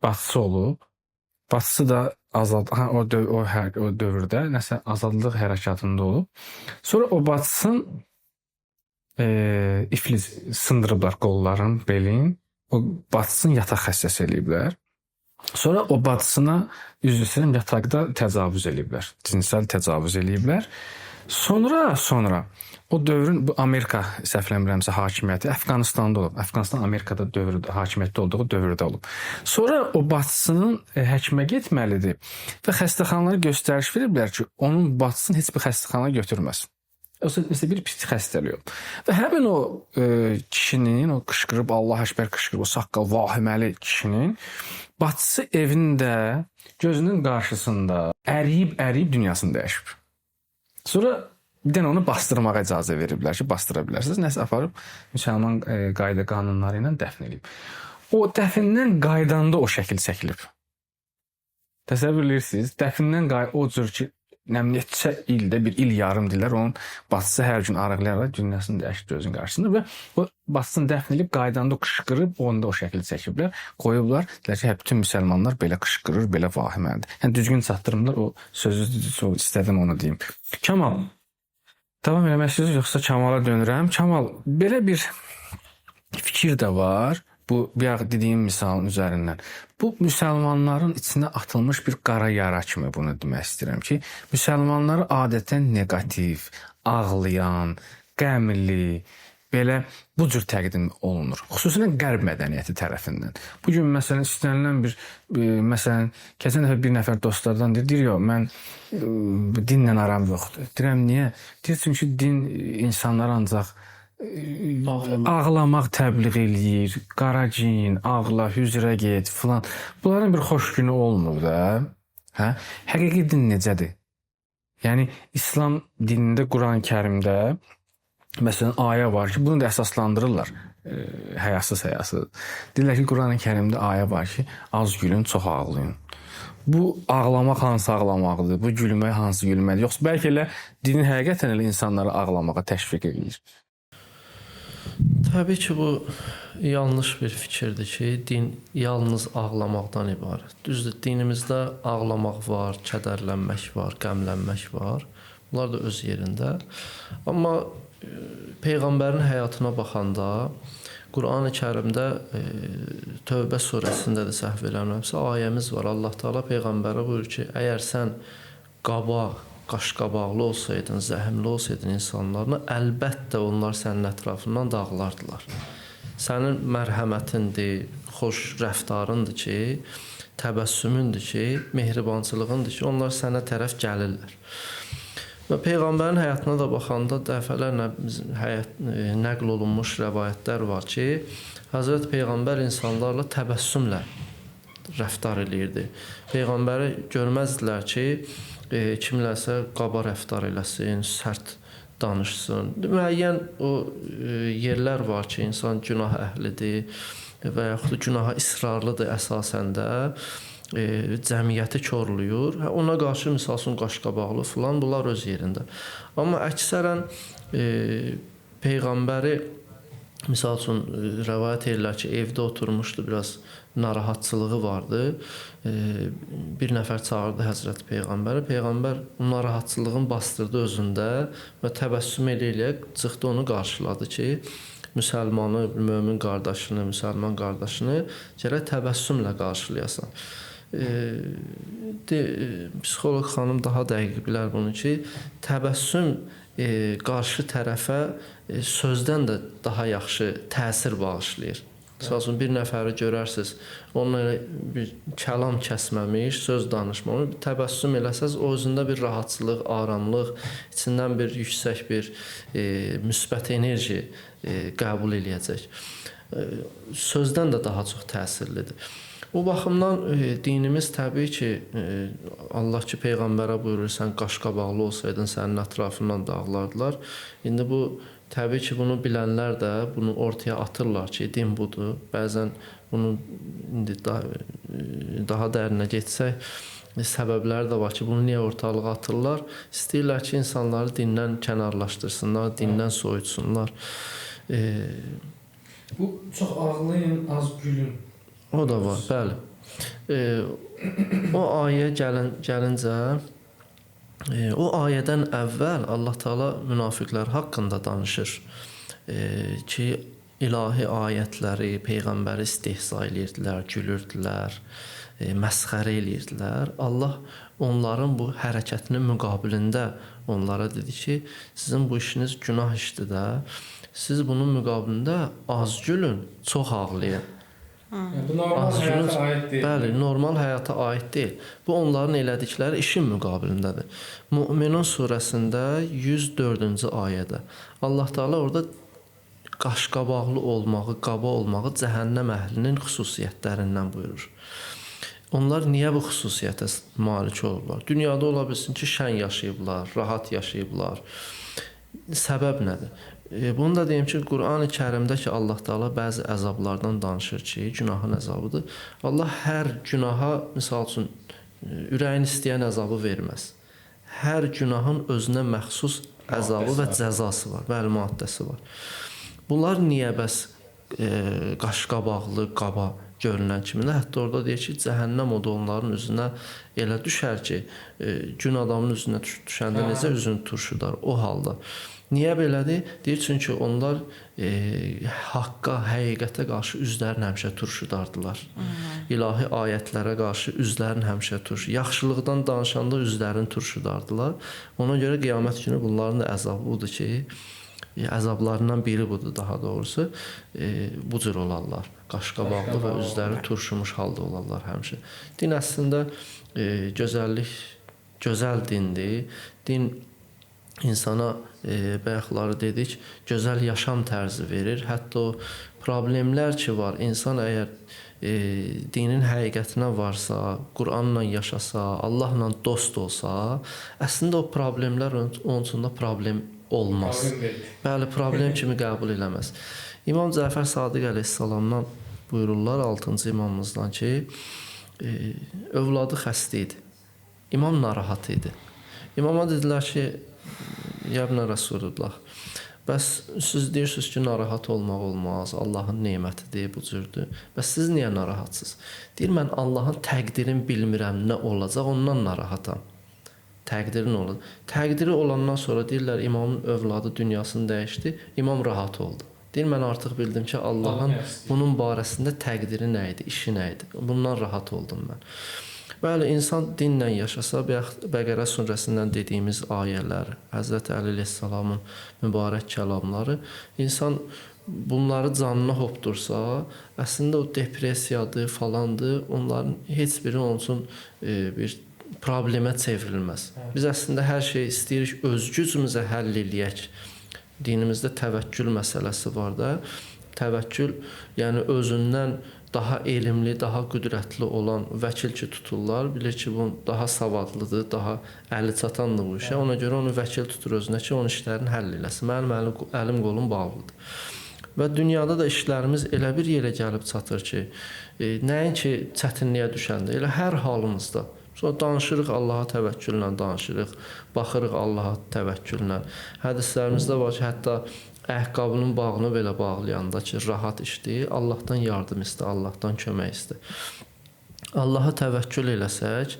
bacısı olub. Bacısı da o dövrdə nəsə azadlıq hərəkatında olub. Sonra o bacısının iflic sındırıblar qolların, belin. O bacısını yataq xəstəsi eləyiblər. Sonra o bacısına üzr istəyirəm, yataqda təcavüz eləyiblər. Cinsel təcavüz eləyiblər. Sonra o dövrün bu Amerika səhv eləmirəmsə hakimiyyəti Əfqanistanda olub. Əfqanistan Amerikada hakimiyyətdə olduğu dövrdə olub. Sonra o bacısının həkimə getməlidir və xəstəxanalara göstəriş veriblər ki, onun bacısını heç bir xəstəxanaya götürməsin. Mesela bir pis xəstəlik olub. Və həmin o kişinin, o qışqırıb, Allah Əkbər qışqırıb, o saqqal vahiməli kişinin bacısı evində, gözünün qarşısında əriyib dünyasını dəyişib. Sonra bir dənə onu bastırmağa icazə veriblər ki, bastıra bilərsiniz. Nəsə aparıb müsəlman qayda qanunları ilə dəfn edib. O dəfindən qaydanda o şəkil çəkilib. Təsəvvür edirsiniz? Dəfindən o cür ki, neçə ildə, bir il yarım deyirlər, onun bacısı hər gün arıqlayaraq dünyasını dəyişib gözün qarşısında və o bacısını dəfn edib qaydanda qışqırıb, onu da o şəkildə çəkiblər, qoyublar. Deyirlər ki, bütün müsəlmanlar belə qışqırır, belə vahiməlidir. Yəni düzgün çatdırımlar, o sözü istədim onu deyim. Kamal, davam eləməsiniz, yoxsa Kamala dönürəm. Kamal, belə bir fikir də var. Bu bir dediyim misalın üzərindən. Bu müsəlmanların içinə atılmış bir qara yara kimi bunu demək istəyirəm ki, müsəlmanları adətən negativ, ağlayan, qəmli, belə bu cür təqdim olunur. Xüsusilə qərb mədəniyyəti tərəfindən. Bu gün məsələn istənilən məsələn keçən dəfə bir nəfər dostlardan deyir, yox, mən dinlə aram yoxdur. Deyirəm, niyə? Deyir, çünki din insanlar ancaq ağlamaq təbliğ eləyir, qaracin, ağla, hüzrə get filan. Bunların bir xoş günü olmur da. Hə? Həqiqi din necədir? Yəni İslam dinində, Quran-Kərimdə məsələn ayə var ki, bunu da əsaslandırırlar. Həyasız. Deyirlər ki, Quran-Kərimdə ayə var ki, az gülün, çox ağlayın. Bu ağlamaq hansı ağlamaqdır? Bu gülmək hansı gülməkdir? Yoxsa bəlkə elə dinin həqiqətən elə insanları ağlamağa təşviq edir. Təbii ki, bu yanlış bir fikirdir ki, din yalnız ağlamaqdan ibarət. Düzdür, dinimizdə ağlamaq var, kədərlənmək var, qəmlənmək var. Bunlar da öz yerində. Amma Peyğəmbərin həyatına baxanda Quran-ı Kərimdə Tövbə surəsində də səhv eləmirəmsə ayəmiz var. Allah Teala Peyğəmbərə buyurur ki, əgər sən qaşqabaqlı olsaydın, zəhmli olsaydın insanlarına, əlbəttə onlar sənin ətrafından dağılardılar. Sənin mərhəmətindir, xoş rəftarındır ki, təbəssümündür ki, mehribançılığındır ki, onlar sənə tərəf gəlirlər. Və Peyğəmbərin həyatına da baxanda dəfələrlə nəql olunmuş rəvayətlər var ki, Həzrət Peyğəmbər insanlarla təbəssümlə rəftar eləyirdi. Peyğəmbəri görməzdilər ki, kimlərsə qaba rəftar eləsin, sərt danışsın. Müəyyən o yerlər var ki, insan günah əhlidir və yaxud da günaha israrlıdır əsasən də, cəmiyyəti korluyur. Ona qarşı misal üçün qaşqabaqlı filan, bunlar öz yerində. Amma əksərən Peyğəmbəri misal üçün rəvayət edirlər ki, evdə oturmuşdu, biraz narahatçılığı vardı. Bir nəfər çağırdı Həzrət Peyğəmbəri. Peyğəmbər narahatçılığın bastırdı özündə və təbəssüm eləyərək çıxdı onu qarşıladı ki, müsəlmanı, mömin qardaşını, müsəlman qardaşını gərək təbəssümlə qarşılayasan. Psixoloq xanım daha dəqiq bilər bunu ki, təbəssüm qarşı tərəfə sözdən də daha yaxşı təsir bağışlayır. Məsələn, bir nəfəri görərsiniz, onunla bir kəlam kəsməmiş, söz danışmamış, təbəssüm eləsəz, o özündə bir rahatçılıq, aramlıq, içindən bir yüksək bir müsbət enerji qəbul eləyəcək. Sözdən də daha çox təsirlidir. O baxımdan dinimiz təbii ki, Allah ki, Peyğəmbərə buyurur, sən qaşqabaqlı olsaydın, sənin ətrafından dağlardılar. İndi bu təbii ki, bunu bilənlər də bunu ortaya atırlar ki, din budur. Bəzən bunu indi daha dərinə getsək, səbəbləri də var ki, bunu niyə ortalığa atırlar? İstəyirlər ki, insanları dindən kənarlaşdırsınlar, dindən soyutsunlar. Bu çox ağlayın, az gülün. O da var, bəli. O ayə gəlincə, o ayədən əvvəl Allah Teala münafiqlər haqqında danışır ki, ilahi ayətləri, Peyğəmbəri istehza edirdilər, gülürdülər, məsxərə eləyirdilər. Allah onların bu hərəkətinin müqabilində onlara dedi ki, sizin bu işiniz günah işdir də. Siz bunun müqabilində az gülün, çox ağlayın. Yəni, bu normal həyata aid deyil. Bəli, normal həyata aid deyil. Bu onların elədikləri işin müqabilindədir. Möminun surəsində 104-cü ayədə Allah Taala orada qaşqabaqlı olmağı, qaba olmağı cəhənnəm əhlinin xüsusiyyətlərindən buyurur. Onlar niyə bu xüsusiyyətə malik olurlar? Dünyada ola bilsin ki, şən yaşayıblar, rahat yaşayıblar. Səbəb nədir? Bunu da deyim ki, Qurani Kərimdə ki, Allah Taala bəzi əzablardan danışır ki, günahın əzabıdır. Allah hər günaha, misal üçün, ürəyin istəyən əzabı verməz. Hər günahın özünə məxsus əzabı və cəzası var, bəli, maddəsi var. Bunlar niyə bəs qaşqabaqlı, qaba görünən kimidir? Hətta orada deyir ki, cəhənnəm odu onların üzünə elə düşər ki, gün adamın üzünə düşəndə necə üzünü turşudar o halda. Niyə belədir? Deyir, çünki onlar haqqa, həqiqətə qarşı üzlərini həmişə turşudardılar. İlahi ayətlərə qarşı üzlərini həmişə yaxşılıqdan danışanda üzlərini turşudardılar. Ona görə qiyamət günü bunların da əzabı budur ki, əzablarından biri budur daha doğrusu, bu cür olarlar. Qaşqabaqlı və üzləri turşumuş halda olarlar həmişə. Din əslində gözəllik, gözəl dindir. Din insana bayaqları dedik, gözəl yaşam tərzi verir. Hətta o problemlər ki var, insan əgər dinin həqiqətinə varsa, Quranla yaşasa, Allahla dost olsa, əslində o problemlər onun üçün də problem olmaz. Bəli, problem kimi qəbul eləməz. İmam Cəfər Sadiq əleyhissalamdan buyururlar 6-cı imamımızdan ki, övladı xəstə idi. İmam narahat idi. İmama dedilər ki, Yəbnə Rasulullah, bəs siz deyirsiniz ki, narahat olmaq olmaz, Allahın nemətidir, bu cürdür. Bəs siz niyə narahatsınız? Deyir, mən Allahın təqdirini bilmirəm, nə olacaq, ondan narahatam. Təqdirin olur. Təqdiri olandan sonra deyirlər, imamın övladı dünyasını dəyişdi, imam rahat oldu. Deyir, mən artıq bildim ki, Allahın bunun barəsində təqdiri nə idi, işi nə idi. Bundan rahat oldum mən. Bəli, insan dinlə yaşasa, Bəqərə surəsindən dediyimiz ayələr, Həzrəti Əli əleyhissalamın mübarək kəlamları, insan bunları canına hopdursa, əslində o depressiyadır, falandır, onların heç biri onun üçün bir problemə çevrilməz. Biz əslində hər şey istəyirik, öz gücümüzə həll eləyək. Dinimizdə təvəkkül məsələsi var da, təvəkkül, yəni özündən daha elmli, daha qüdrətli olan vəkil ki tuturlar, bilir ki, bu daha savadlıdır, daha əli çatandır bu işə. Ona görə onu vəkil tutur özünə ki, onun işlərini həll eləsin. Mənim əlim qolum bağlıdır. Və dünyada da işlərimiz elə bir yerə gəlib çatır ki, nəinki çətinliyə düşəndə, elə hər halımızda. Sonra danışırıq Allaha təvəkküllə danışırıq, baxırıq Allaha təvəkküllə. Hədislərimizdə var ki, hətta ayaqqabının bağını belə bağlayanda ki, rahat işdir, Allahdan yardım istə, Allahdan kömək istə. Allaha təvəkkül eləsək,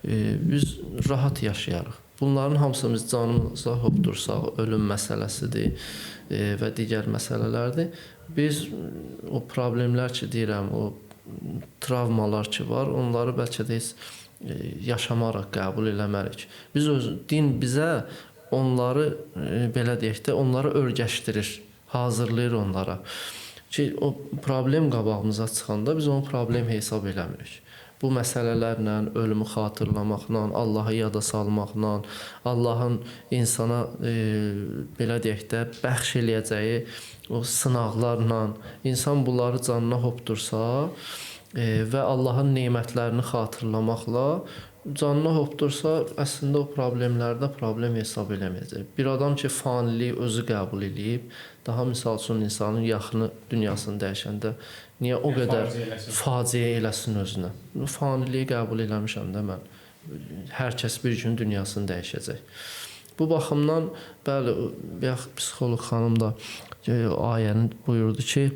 biz rahat yaşayarıq. Bunların hamısı biz canımıza hopdursaq, ölüm məsələsidir və digər məsələlərdir. Biz o problemlər ki deyirəm, o travmalar ki var, onları bəlkə də heç yaşamaraq qəbul eləmərik. Din bizə onları, belə deyək də, onları örgəşdirir, hazırlayır onlara. Ki, o problem qabağımıza çıxanda biz onu problem hesab eləmirik. Bu məsələlərlə, ölümü xatırlamaqla, Allahı yada salmaqla, Allahın insana, belə deyək də, bəxş eləyəcəyi o sınaqlarla, insan bunları canına hopdursa və Allahın nemətlərini xatırlamaqla canına hopdursa, əslində o problemlərdə problem hesab eləməyəcək. Bir adam ki, faniliyi özü qəbul eləyib, daha misal üçün insanın yaxını dünyasını dəyişəndə niyə o qədər faciə eləsin özünə? Faniliyi qəbul eləmişəm də mən. Hər kəs bir gün dünyasını dəyişəcək. Bu baxımdan, bəli, psixoloq xanım da ayəni buyurdu ki,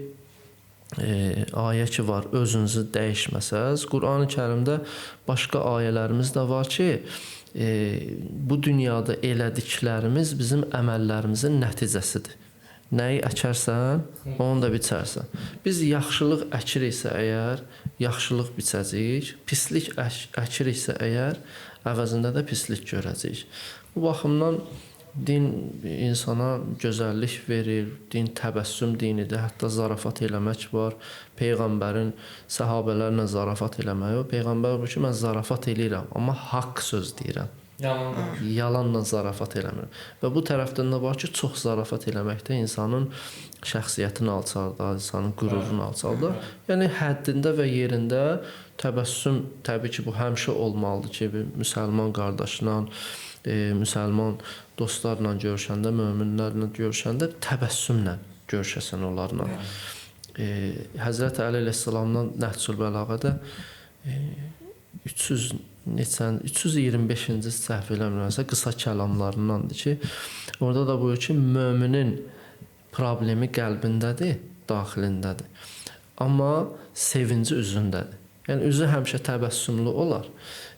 ayə ki var, özünüzü dəyişməsəz. Qurani Kərimdə başqa ayələrimiz də var ki, bu dünyada elədiklərimiz bizim əməllərimizin nəticəsidir. Nəyi əkərsən, onu da biçərsən. Biz yaxşılıq əkiriksə əgər, yaxşılıq biçəcəyik, pislik əkiriksə əgər, əvəzində də pislik görəcəyik. Bu baxımdan din insana gözəllik verir, din təbəssüm dinidir, hətta zarafat eləmək var. Peyğəmbərin səhabələrlə zarafat eləməyi, o Peyğəmbər bu ki, mən zarafat eləyirəm, amma haqq söz deyirəm. Yalanla zarafat eləmir. Və bu tərəfdən də var ki, çox zarafat eləməkdə insanın şəxsiyyətini alçaldar, insanın qürurunu alçaldar. Yəni həddində və yerində təbəssüm təbii ki, bu həmişə olmalıdır ki, bir müsəlman qardaşla, müsəlman dostlarla görüşəndə, möminlərlə görüşəndə təbəssümlə görüşəsən onlarla. Həzrət Əli əleyhissalamdan Nəhcül Bəlağədə 325-ci səhv eləmirəmsə qısa kəlamlarındandır ki, orada da buyurur ki, möminin problemi qəlbindədir, daxilindədir. Amma sevinci üzündədir. Yəni üzü həmişə təbəssümlü olar.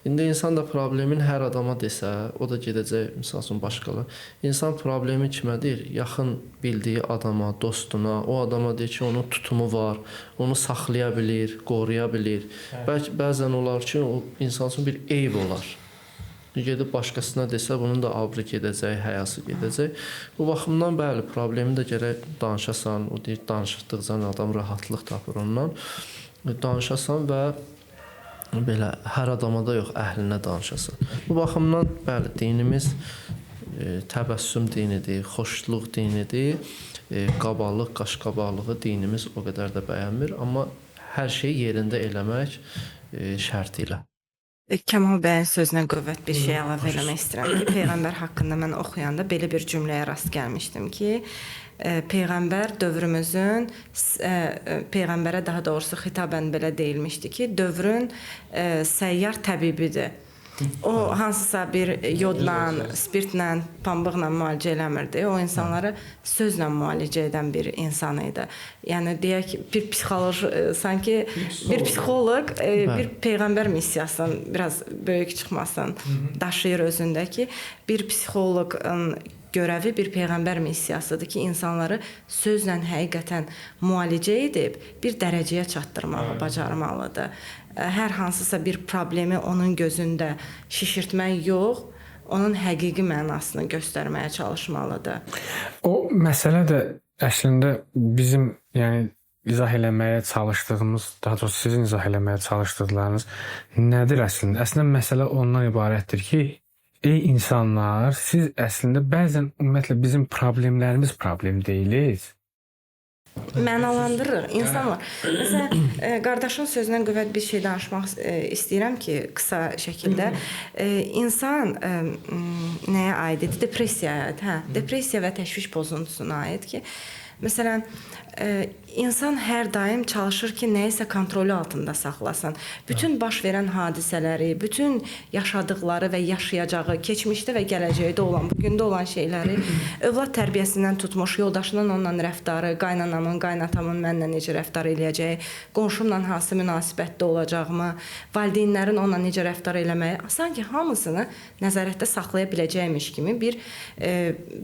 İndi insan da problemin hər adama desə, o da gedəcək, misal üçün başqalar. İnsan problemi kimə deyir? Yaxın bildiyi adama, dostuna, o adama deyir ki, onun tutumu var, onu saxlaya bilir, qoruya bilir. Bəlkə bəzən olar ki, o insan üçün bir eyb olar. Gedib başqasına desə, bunun da abri gedəcək, həyası gedəcək. Bu baxımdan bəli, problemi də gərək danışasan, o deyir, danışdıqca adam rahatlıq tapır ondan. Danışasan və belə hər adama da yox, əhlinə danışasan. Bu baxımdan bəli, dinimiz təbəssüm dinidir, xoşluq dinidir. Qabalıq, qaşqabaqlığı dinimiz o qədər də bəyənmir, amma hər şeyi yerində eləmək şərti ilə. Kəmal bəyin sözünə qüvvət bir şey əlavə eləmək istəyirəm ki, Peyğəmbər haqqında mən oxuyanda belə bir cümləyə rast gəlmişdim ki, Peyğəmbər dövrümüzün, Peyğəmbərə daha doğrusu xitabən belə deyilmişdi ki, dövrün səyyar təbibidir. O hansısa bir yodla, spirtlə, pambıqla müalicə eləmirdi. O insanları sözlə müalicə edən bir insan idi. Yəni deyək bir psixoloq, sanki bir psixoloq bir peyğəmbər missiyasını biraz böyük çıxmasın daşıyır özündə ki, bir psixoloqun görəvi bir peyğəmbər missiyasıdır ki, insanları sözlə həqiqətən müalicə edib bir dərəcəyə çatdırmağı bacarmalıdır. Hər hansısa bir problemi onun gözündə şişirtmək yox, onun həqiqi mənasını göstərməyə çalışmalıdır. O məsələ də əslində bizim, yəni izah eləməyə çalışdığımız, daha doğrusu sizin izah eləməyə çalışdıqlarınız nədir əslində? Əslində məsələ ondan ibarətdir ki, ey insanlar, siz əslində bəzən ümumiyyətlə bizim problemlərimiz problem deyilik. Mənalandırır insanlar. Məsələn, qardaşın sözündən qüvvət bir şey danışmaq istəyirəm ki, qısa şəkildə. İnsan nəyə aiddir? Depressiyaya aid. Depressiya və təşviş pozuntusuna aid ki, məsələn, insan hər daim çalışır ki, nəyisə kontrolü altında saxlasın. Bütün baş verən hadisələri, bütün yaşadıqları və yaşayacağı, keçmişdə və gələcəkdə olan, bugündə olan şeyləri, övlad tərbiyəsindən tutmuş, yoldaşının onunla rəftarı, qaynanamın, qaynatamın mənlə necə rəftar eləyəcəyi, qonşumla hansı münasibətdə olacağımı, valideynlərin onunla necə rəftar eləməyi, sanki hamısını nəzarətdə saxlaya biləcəkmiş kimi bir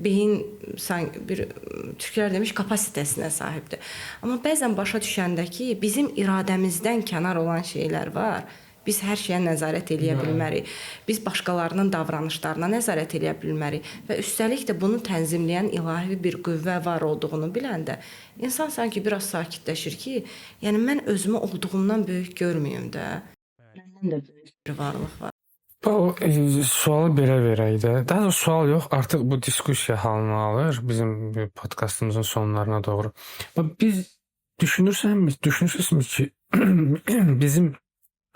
beyin, bir türklər demiş, kapasitəsinə sahibdir. Amma bəzən başa düşəndə ki, bizim iradəmizdən kənar olan şeylər var. Biz hər şeyə nəzarət eləyə bilmərik. Biz başqalarının davranışlarına nəzarət eləyə bilmərik və üstəlik də bunu tənzimləyən ilahi bir qüvvə var olduğunu biləndə insan sanki biraz sakitləşir ki, yəni mən özümü olduğumdan böyük görməyim də. Məndən də böyük bir varlıq var. O sualı belə verək də. Daha da sual yox, artıq bu diskussiya halını alır bizim podkastımızın sonlarına doğru. Biz düşünürsünüzmü ki, bizim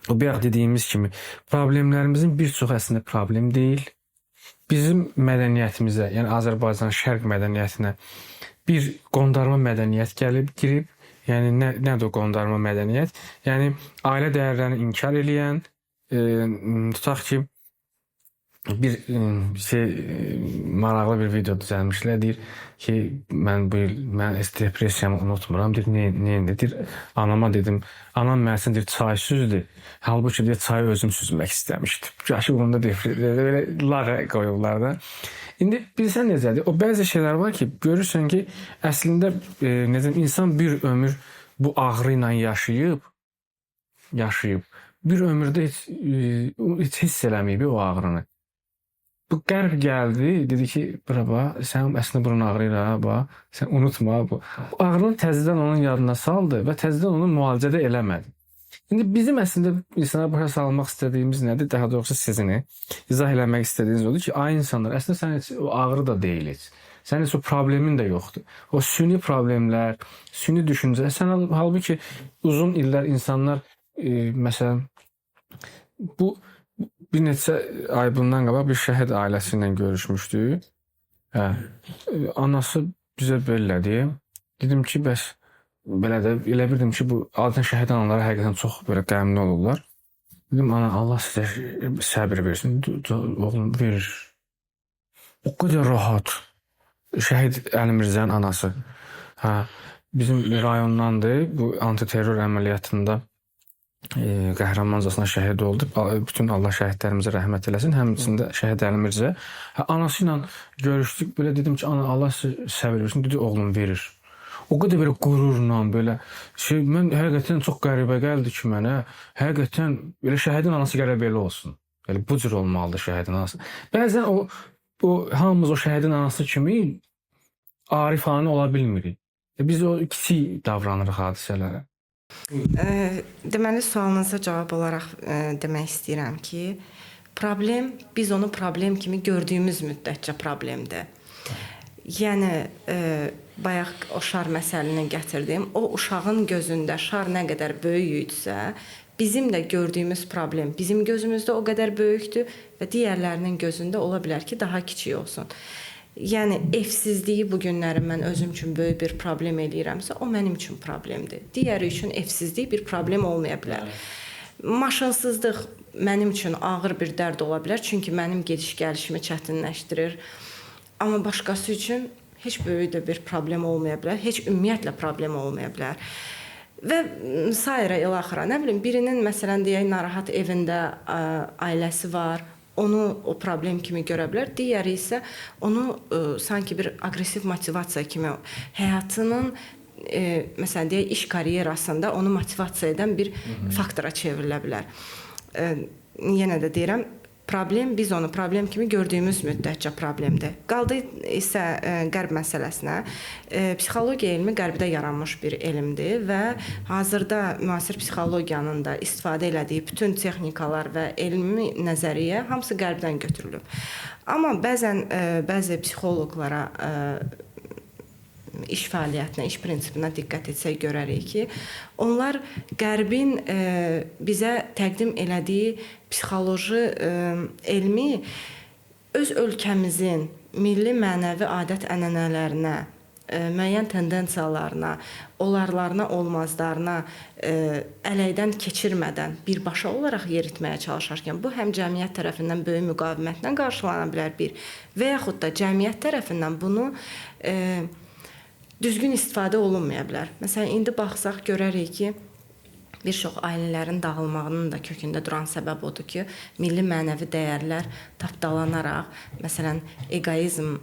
o bayaq dediyimiz kimi problemlərimizin bir çox əslində problem deyil. Bizim mədəniyyətimizə, yəni Azərbaycan şərq mədəniyyətinə bir qondarma mədəniyyət girib. Yəni nədir o qondarma mədəniyyət? Yəni ailə dəyərlərini inkar eləyən, tutaq ki, bir maraqlı bir video düzəlmişlər. Deyir ki, mən bu il depressiyamı unutmuram. Deyir, nə deyir? Anama dedim, anam mənə deyir çay süzdü. Halbuki deyir çayı özüm süzmək istəmişdim. Yaşı bunda belə lağa qoyublar da. İndi bilsən necədir? O bəzi şeylər var ki, görürsən ki, əslində necə insan bir ömür bu ağrı ilə yaşayıb bir ömürdə heç hiss eləməyib o ağrını. Bu qərb gəldi, dedi ki, brava, sən əslində burun ağrıyır ha, bax, sən unutma bu. Bu ağrını təzədən onun yadına saldı və təzədən onu müalicə də eləmədi. İndi bizim əslində insana başa salmaq istədiyimiz nədir? Daha doğrusu sizin izah eləmək istədiyiniz odur ki, ay insanlar, əslində sən heç o ağrı da deyil heç. Sənin heç o problemin də yoxdur. O süni problemlər, süni düşüncələr, sən halbuki uzun illər insanlar məsələn bu bir neçə ay bundan qabaq bir şəhid ailəsi ilə görüşmüşdük. Anası bizə belədi. Dedim ki, bəs belə də elə bildim ki, bu adətən şəhid anaları həqiqətən çox belə qəmli olurlar. Dedim, ana, Allah sizə səbir versin. Oğlum verir. O qədər rahat. Şəhid Əli Mirzənin anası. Bizim rayondandır. Bu antiterror əməliyyatında qəhrəmancasına şəhid oldu. Bütün Allah şəhidlərimizə rəhmət eləsin. Həmçində şəhid Əli Mirzə. Anası ilə görüşdük. Belə dedim ki, ana, Allah sizə səbir versin. Dedi, oğlum verir. O qədər belə qürurla, belə mən həqiqətən çox qəribə gəldi ki mənə. Həqiqətən belə şəhidin anası gərək belə olsun. Yəni bu cür olmalıdır şəhidin anası. Bəzən o hamımız o şəhidin anası kimi arifane ola bilmirik. Biz o kiçik davranırıq hadisələrə. Deməli, sualınıza cavab olaraq demək istəyirəm ki, problem, biz onu problem kimi gördüyümüz müddətcə problemdir. Yəni, bayaq o şar məsəlini gətirdim. O uşağın gözündə şar nə qədər böyük idisə, bizim də gördüyümüz problem bizim gözümüzdə o qədər böyükdür və digərlərinin gözündə ola bilər ki, daha kiçik olsun. Yəni, evsizliyi bu günləri mən özüm üçün böyük bir problem eləyirəmsə, o mənim üçün problemdir. Digəri üçün evsizlik bir problem olmaya bilər. Maşınsızlıq mənim üçün ağır bir dərd ola bilər, çünki mənim gediş-gəlişimi çətinləşdirir. Amma başqası üçün heç böyük də bir problem olmaya bilər, heç ümumiyyətlə problem olmaya bilər. Və sairə ilaxıra, nə bilim, birinin məsələn deyək narahat evində ailəsi var, onu o problem kimi görə bilər, digəri isə onu sanki bir aqressiv motivasiya kimi həyatının məsələn deyək iş karyerasında onu motivasiya edən bir faktora çevrilə bilər. Yenə də deyirəm, problem, biz onu problem kimi gördüyümüz müddətcə problemdir. Qaldı isə qərb məsələsinə. Psixologiya elmi qərbdə yaranmış bir elmdir və hazırda müasir psixologiyanın da istifadə elədiyi bütün texnikalar və elmi nəzəriyyə hamısı qərbdən götürülüb. Amma bəzən bəzi psixoloqlara iş fəaliyyətinə, iş prinsipinə diqqət etsək görərik ki, onlar qərbin bizə təqdim elədiyi psixoloji elmi öz ölkəmizin milli mənəvi adət-ənənələrinə, müəyyən tendensiyalarına, olarlarına, olmazlarına ələkdən keçirmədən birbaşa olaraq yeritməyə çalışarkən bu həm cəmiyyət tərəfindən böyük müqavimətlə qarşılana bilər və yaxud da cəmiyyət tərəfindən bunu düzgün istifadə olunmaya bilər. Məsələn, indi baxsaq görərik ki, bir çox ailələrin dağılmağının da kökündə duran səbəb odur ki, milli mənəvi dəyərlər tapdalanaraq, məsələn, egoizm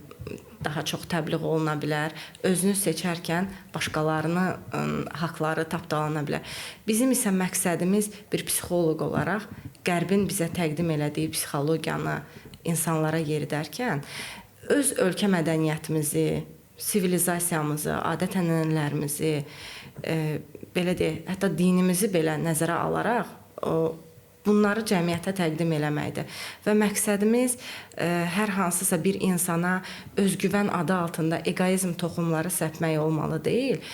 daha çox təbliğ oluna bilər, özünü seçərkən başqalarının haqları tapdalana bilər. Bizim isə məqsədimiz bir psixoloq olaraq qərbin bizə təqdim elədiyi psixologiyanı insanlara yeridərkən öz ölkə mədəniyyətimizi, sivilizasiyamızı, adət-ənənələrimizi, belə deyək, hətta dinimizi belə nəzərə alaraq bunları cəmiyyətə təqdim eləməkdir. Və məqsədimiz hər hansısa bir insana özgüvən adı altında egoizm toxumları səpmək olmalı deyil,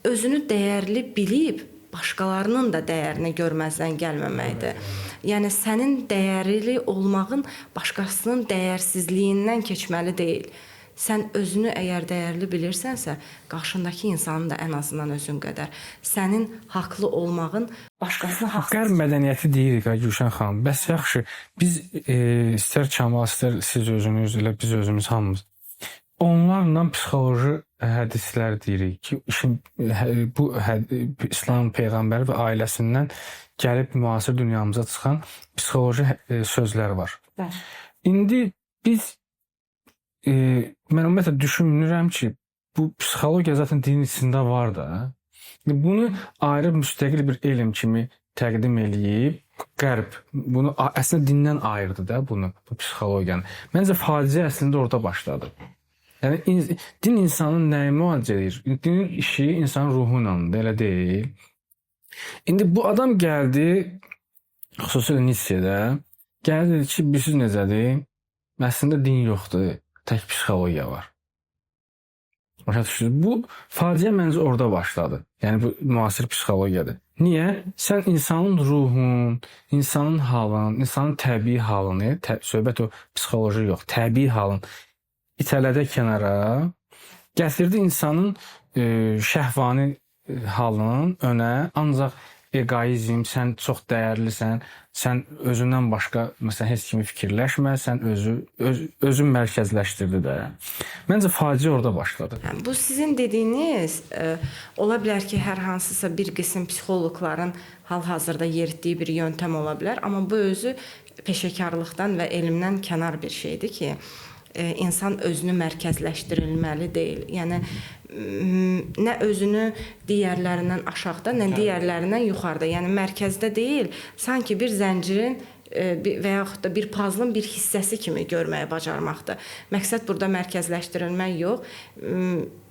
özünü dəyərli bilib başqalarının da dəyərini görməzdən gəlməməkdir. Yəni, sənin dəyərli olmağın başqasının dəyərsizliyindən keçməli deyil. Sən özünü əgər dəyərli bilirsənsə, qarşındakı insanın da ən azından özün qədər sənin haqlı olmağın başqasına haqlı. Qərb mədəniyyəti deyirik ha Gülşən xanım. Bəs yaxşı, biz istər Kamal, istər siz özünüz ilə biz özümüz hamımız onlarla psixoloji hədislər deyirik ki, bu İslam peyğəmbəri və ailəsindən gəlib müasir dünyamıza çıxan psixoloji sözlər var. Bəli. İndi biz mən ümumiyyətlə düşünürəm ki, bu psixologiya zaten dinin içində var da. Bunu ayrı müstəqil bir elm kimi təqdim eləyib Qərb bunu əslində dindən ayırdı da bunu, bu psixologiyanı. Məncə faciə əslində orada başladı. Yəni din insanın nəyi müalicə edir? Dinin işi insanın ruhu ilədir, elə deyil. İndi bu adam gəldi, xüsusilə Nietzsche'də, gəldi dedi ki, bilirsiniz necədir? Əslində din yoxdur, tək psixologiya var. Başa düşdünüz? Bu faciə məncə orada başladı. Yəni bu müasir psixologiyadır. Niyə? Sən insanın ruhun, insanın halını, insanın təbii halını, söhbət o psixoloji yox, təbii halın itələdə kənara, gətirdi insanın şəhvani halının önə, ancaq egoizm, sən çox dəyərlisən, sən özündən başqa məsələn heç kimi fikirləşmə, sən özün mərkəzləşdirdi də. Məncə faciə orada başladı. Bu sizin dediyiniz ola bilər ki, hər hansısa bir qism psixoloqların hal-hazırda yeritdiyi bir yöntəm ola bilər, amma bu özü peşəkarlıqdan və elmdən kənar bir şeydir ki, insan özünü mərkəzləşdirilməli deyil. Yəni nə özünü digərlərindən aşağıda, nə digərlərindən yuxarıda, yəni mərkəzdə deyil, sanki bir zəncirin və yaxud da bir puzzlın bir hissəsi kimi görməyə bacarmaqdır. Məqsəd burada mərkəzləşdirilmək yox,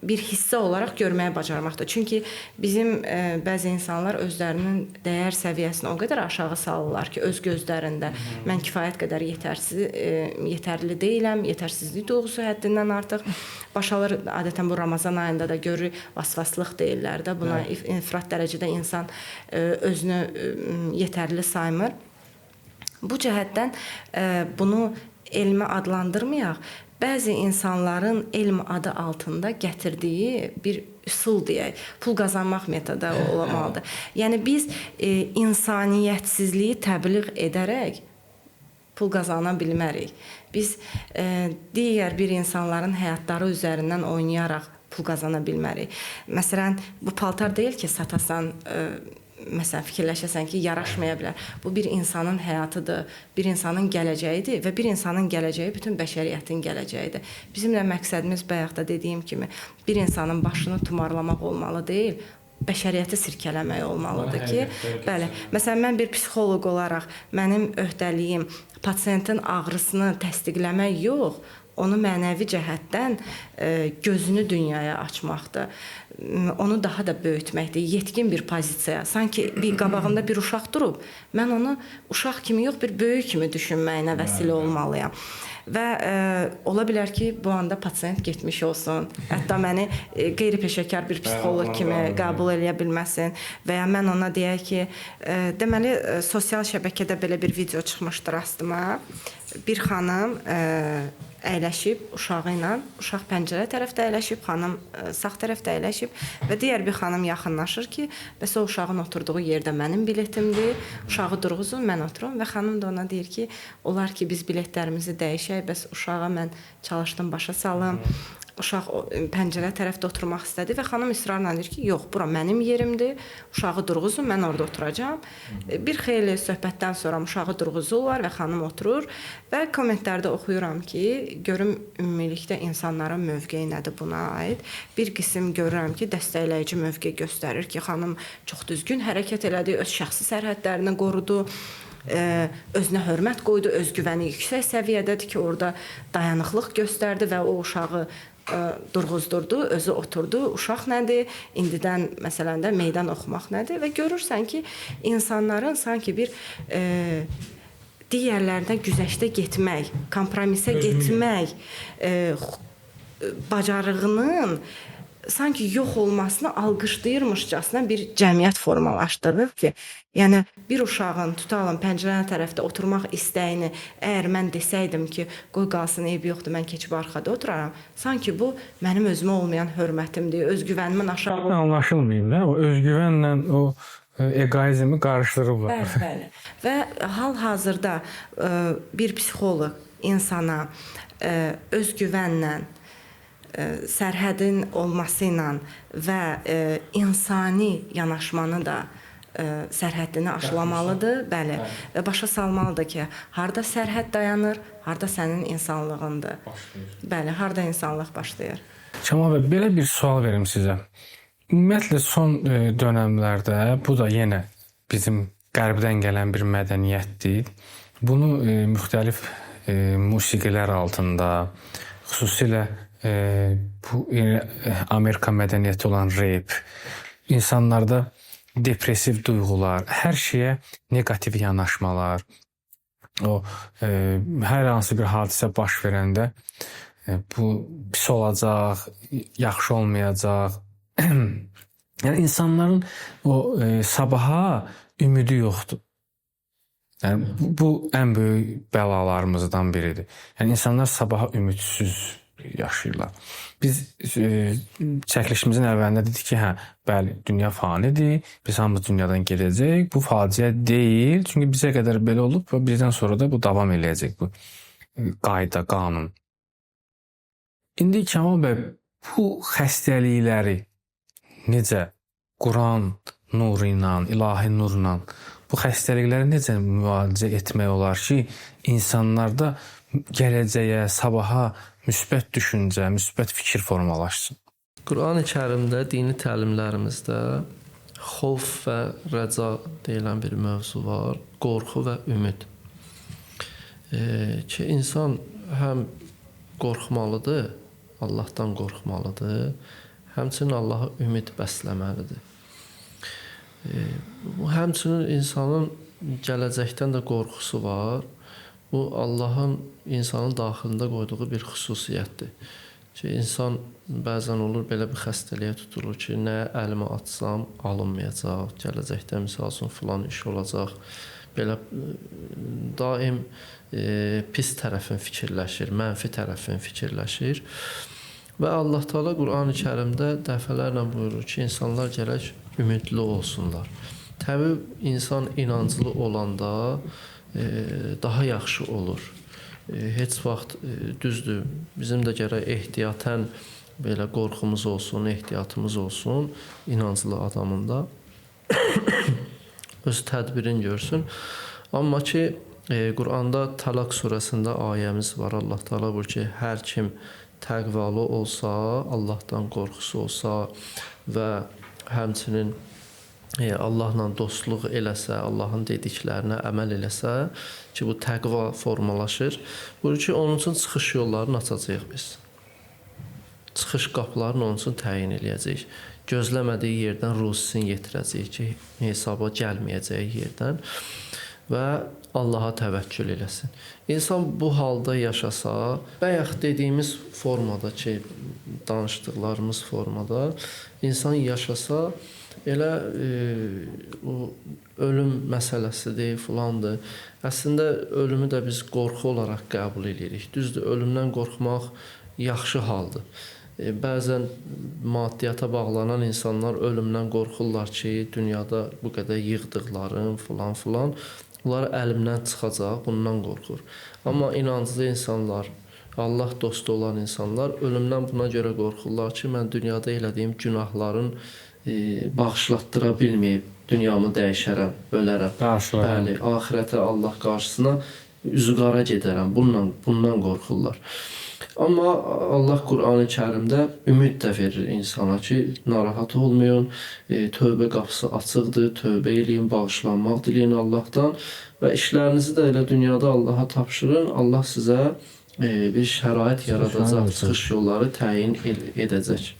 bir hissə olaraq görməyə bacarmaqdır. Çünki bizim bəzi insanlar özlərinin dəyər səviyyəsini o qədər aşağı salırlar ki, öz gözlərində mən kifayət qədər yetərli deyiləm, yetərsizlik duyğusu həddindən artıq baş alır. Adətən bu Ramazan ayında da görürük, vasvaslıq deyirlər də, buna ifrat dərəcədə insan özünü yetərli saymır. Bu cəhətdən bunu elmi adlandırmayaq, bəzi insanların elm adı altında gətirdiyi bir üsul deyək, pul qazanmaq metodu olmalıdır. Yəni biz insaniyyətsizliyi təbliğ edərək pul qazana bilmərik. Biz digər bir insanların həyatları üzərindən oynayaraq pul qazana bilmərik. Məsələn, bu paltar deyil ki, satasan, məsələn, fikirləşəsən ki, yaraşmaya bilər. Bu bir insanın həyatıdır, bir insanın gələcəyidir və bir insanın gələcəyi bütün bəşəriyyətin gələcəyidir. Bizim də məqsədimiz bayaq da dediyim kimi bir insanın başını tumarlamaq olmalı deyil, bəşəriyyəti sirkələmək olmalıdır ki, bəli. Məsələn, mən bir psixoloq olaraq mənim öhdəliyim pasiyentin ağrısını təsdiqləmək yox, onu mənəvi cəhətdən gözünü dünyaya açmaqdır. Onu daha da böyütməkdir, yetkin bir pozisiyaya. Sanki bir qabağımda bir uşaq durub, mən onu uşaq kimi yox, bir böyük kimi düşünməyinə vəsilə olmalıyam. Və ola bilər ki, bu anda pasiyent getmiş olsun, hətta məni qeyri-peşəkar bir psixoloq kimi qəbul eləyə bilməsin və ya mən ona deyək ki, deməli, sosial şəbəkədə belə bir video çıxmışdı rastıma. Bir xanım əyləşib uşağı ilə, uşaq pəncərə tərəfdə əyləşib, xanım sağ tərəfdə əyləşib və digər bir xanım yaxınlaşır ki, bəs o uşağın oturduğu yerdə mənim biletimdir, uşağı durğuzun, mən oturum və xanım da ona deyir ki, olar ki, biz biletlərimizi dəyişək, bəs uşağa mən çalışdım başa salım. Uşaq pəncərə tərəfdə oturmaq istədi və xanım israrla deyir ki, yox, bura mənim yerimdir, uşağı durğuzun, mən orada oturacağam. Bir xeyli söhbətdən sonra uşağı durğuzurlar və xanım oturur və kommentlərdə oxuyuram ki, görüm ümumilikdə insanların mövqeyi nədir buna aid. Bir qism görürəm ki, dəstəkləyici mövqe göstərir ki, xanım çox düzgün hərəkət elədi, öz şəxsi sərhədlərini qorudu, özünə hörmət qoydu, özgüvəni yüksək səviyyədədir ki, orada dayanıqlıq göstərdi və o uşağı durğuzdurdu, özü oturdu, uşaq nədir, indidən məsələn də meydan oxumaq nədir və görürsən ki, insanların sanki bir digərlərindən güzəştə getmək, kompromisə getmək bacarığının sanki yox olmasını alqışlayırmışcasına bir cəmiyyət formalaşdırır ki, yəni bir uşağın tutalım pəncərənin tərəfdə oturmaq istəyini əgər mən desəydim ki, qoy qalsın, eybi yoxdur, mən keçib arxada oturaram, sanki bu mənim özümə olmayan hörmətimdir, özgüvənimin aşağı. Anlaşılmayım da, o özgüvənlə o egoizmi qarışdırıblar. Bəli. Və hal-hazırda bir psixoloq insana özgüvənlə, sərhədin olması ilə və insani yanaşmanı da sərhəddini aşılamalıdır, bəli, və başa salmalıdır ki, harda sərhəd dayanır, harda sənin insanlığındır. Bəli, harda insanlıq başlayır. Kamal bəy, belə bir sual verim sizə. Ümumiyyətlə son dönəmlərdə bu da yenə bizim qərbdən gələn bir mədəniyyətdir. Bunu müxtəlif musiqilər altında, xüsusilə bu Amerika mədəniyyəti olan rap, insanlarda depressiv duyğular, hər şeyə neqativ yanaşmalar, o hər hansı bir hadisə baş verəndə bu pis olacaq, yaxşı olmayacaq. Yəni insanların o sabaha ümidi yoxdur. Yəni bu ən böyük bəlalarımızdan biridir. Yəni insanlar sabaha ümidsiz yaşayırlar. Biz çəkilişimizin əvvəlində dedik ki, hə, bəli, dünya fanidir, biz hamımız dünyadan gedəcək. Bu faciə deyil, çünki bizə qədər belə olub və bizdən sonra da bu davam eləyəcək, bu qayda, qanun. İndi Kamal bəy, bu xəstəlikləri necə Quran nuru ilə, ilahi nurla bu xəstəlikləri necə müalicə etmək olar ki, insanlarda gələcəyə, sabaha müsbət düşüncə, müsbət fikir formalaşsın? Qurani-Kərimdə, dini təlimlərimizdə xovf və rəca deyilən bir mövzu var. Qorxu və ümid. Ki insan həm qorxmalıdır, Allahdan qorxmalıdır, həmçinin Allaha ümid bəsləməlidir. Həmçinin insanın gələcəkdən də qorxusu var. Bu Allahın insanın daxilində qoyduğu bir xüsusiyyətdir. Ki insan bəzən olur belə bir xəstəliyə tutulur ki, nəyə əlimi atsam alınmayacaq, gələcəkdə misal üçün filan iş olacaq. Belə daim pis tərəfin fikirləşir, mənfi tərəfin fikirləşir. Və Allah Teala Qurani-Kərimdə dəfələrlə buyurur ki, insanlar gərək ümidli olsunlar. Təbii insan inanclı olanda daha yaxşı olur. Heç vaxt düzdür, bizim də gərək ehtiyatən belə qorxumuz olsun, ehtiyatımız olsun inanclı adamında. Öz tədbirini görsün. Amma ki, Quranda Talaq surəsində ayəmiz var. Allah Teala buyurur ki, hər kim təqvalı olsa, Allahdan qorxusu olsa və həmçinin Allahla dostluq eləsə, Allahın dediklərinə əməl eləsə ki, bu təqva formalaşır. Buyurur ki, onun üçün çıxış yollarını açacağıq biz. Çıxış qapılarını onun üçün təyin eləyəcəyik. Gözləmədiyi yerdən ruzisini yetirəcəyik ki, hesaba gəlməyəcəyi yerdən və Allaha təvəkkül eləsin. İnsan bu halda yaşasa, bayaq dediyimiz formada ki, danışdıqlarımız formada insan yaşasa, elə o ölüm məsələsidir, filandır. Əslində ölümü də biz qorxu olaraq qəbul edirik. Düzdür, ölümdən qorxmaq yaxşı haldır. Bəzən maddiyyata bağlanan insanlar ölümdən qorxurlar ki, dünyada bu qədər yığdıqlarım filan, bunlar əlimdən çıxacaq, bundan qorxur. Amma inanclı insanlar, Allah dostu olan insanlar ölümdən buna görə qorxurlar ki, mən dünyada elədiyim günahların bağışlatdıra bilməyib, dünyamı dəyişərəm, ölərəm. Bəli, axirətə Allah qarşısına üzü qara gedərəm. Bundan qorxurlar. Amma Allah Qurani-Kərimdə ümid də verir insana ki, narahat olmayın, tövbə qapısı açıqdır, tövbə eləyin, bağışlanmaq diləyin Allahdan və işlərinizi də elə dünyada Allaha tapşırın. Allah sizə bir şərait yaradacaq, çıxış yolları təyin edəcək.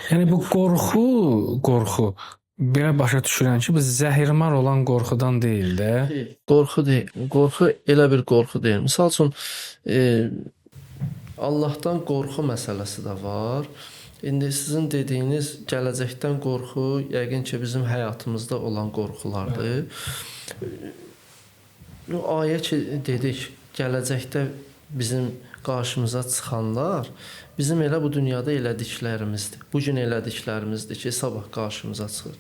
Yəni bu qorxu belə başa düşürəm ki, bu zəhirmar olan qorxudan deyil də. Qorxu deyil. Qorxu elə bir qorxu deyil. Misal üçün Allahdan qorxu məsələsi də var. İndi sizin dediyiniz gələcəkdən qorxu yəqin ki, bizim həyatımızda olan qorxulardır. Ayə ki, dedik, gələcəkdə bizim qarşımıza çıxanlar bizim elə bu dünyada elədiklərimizdir. Bu gün elədiklərimizdir ki, sabah qarşımıza çıxır.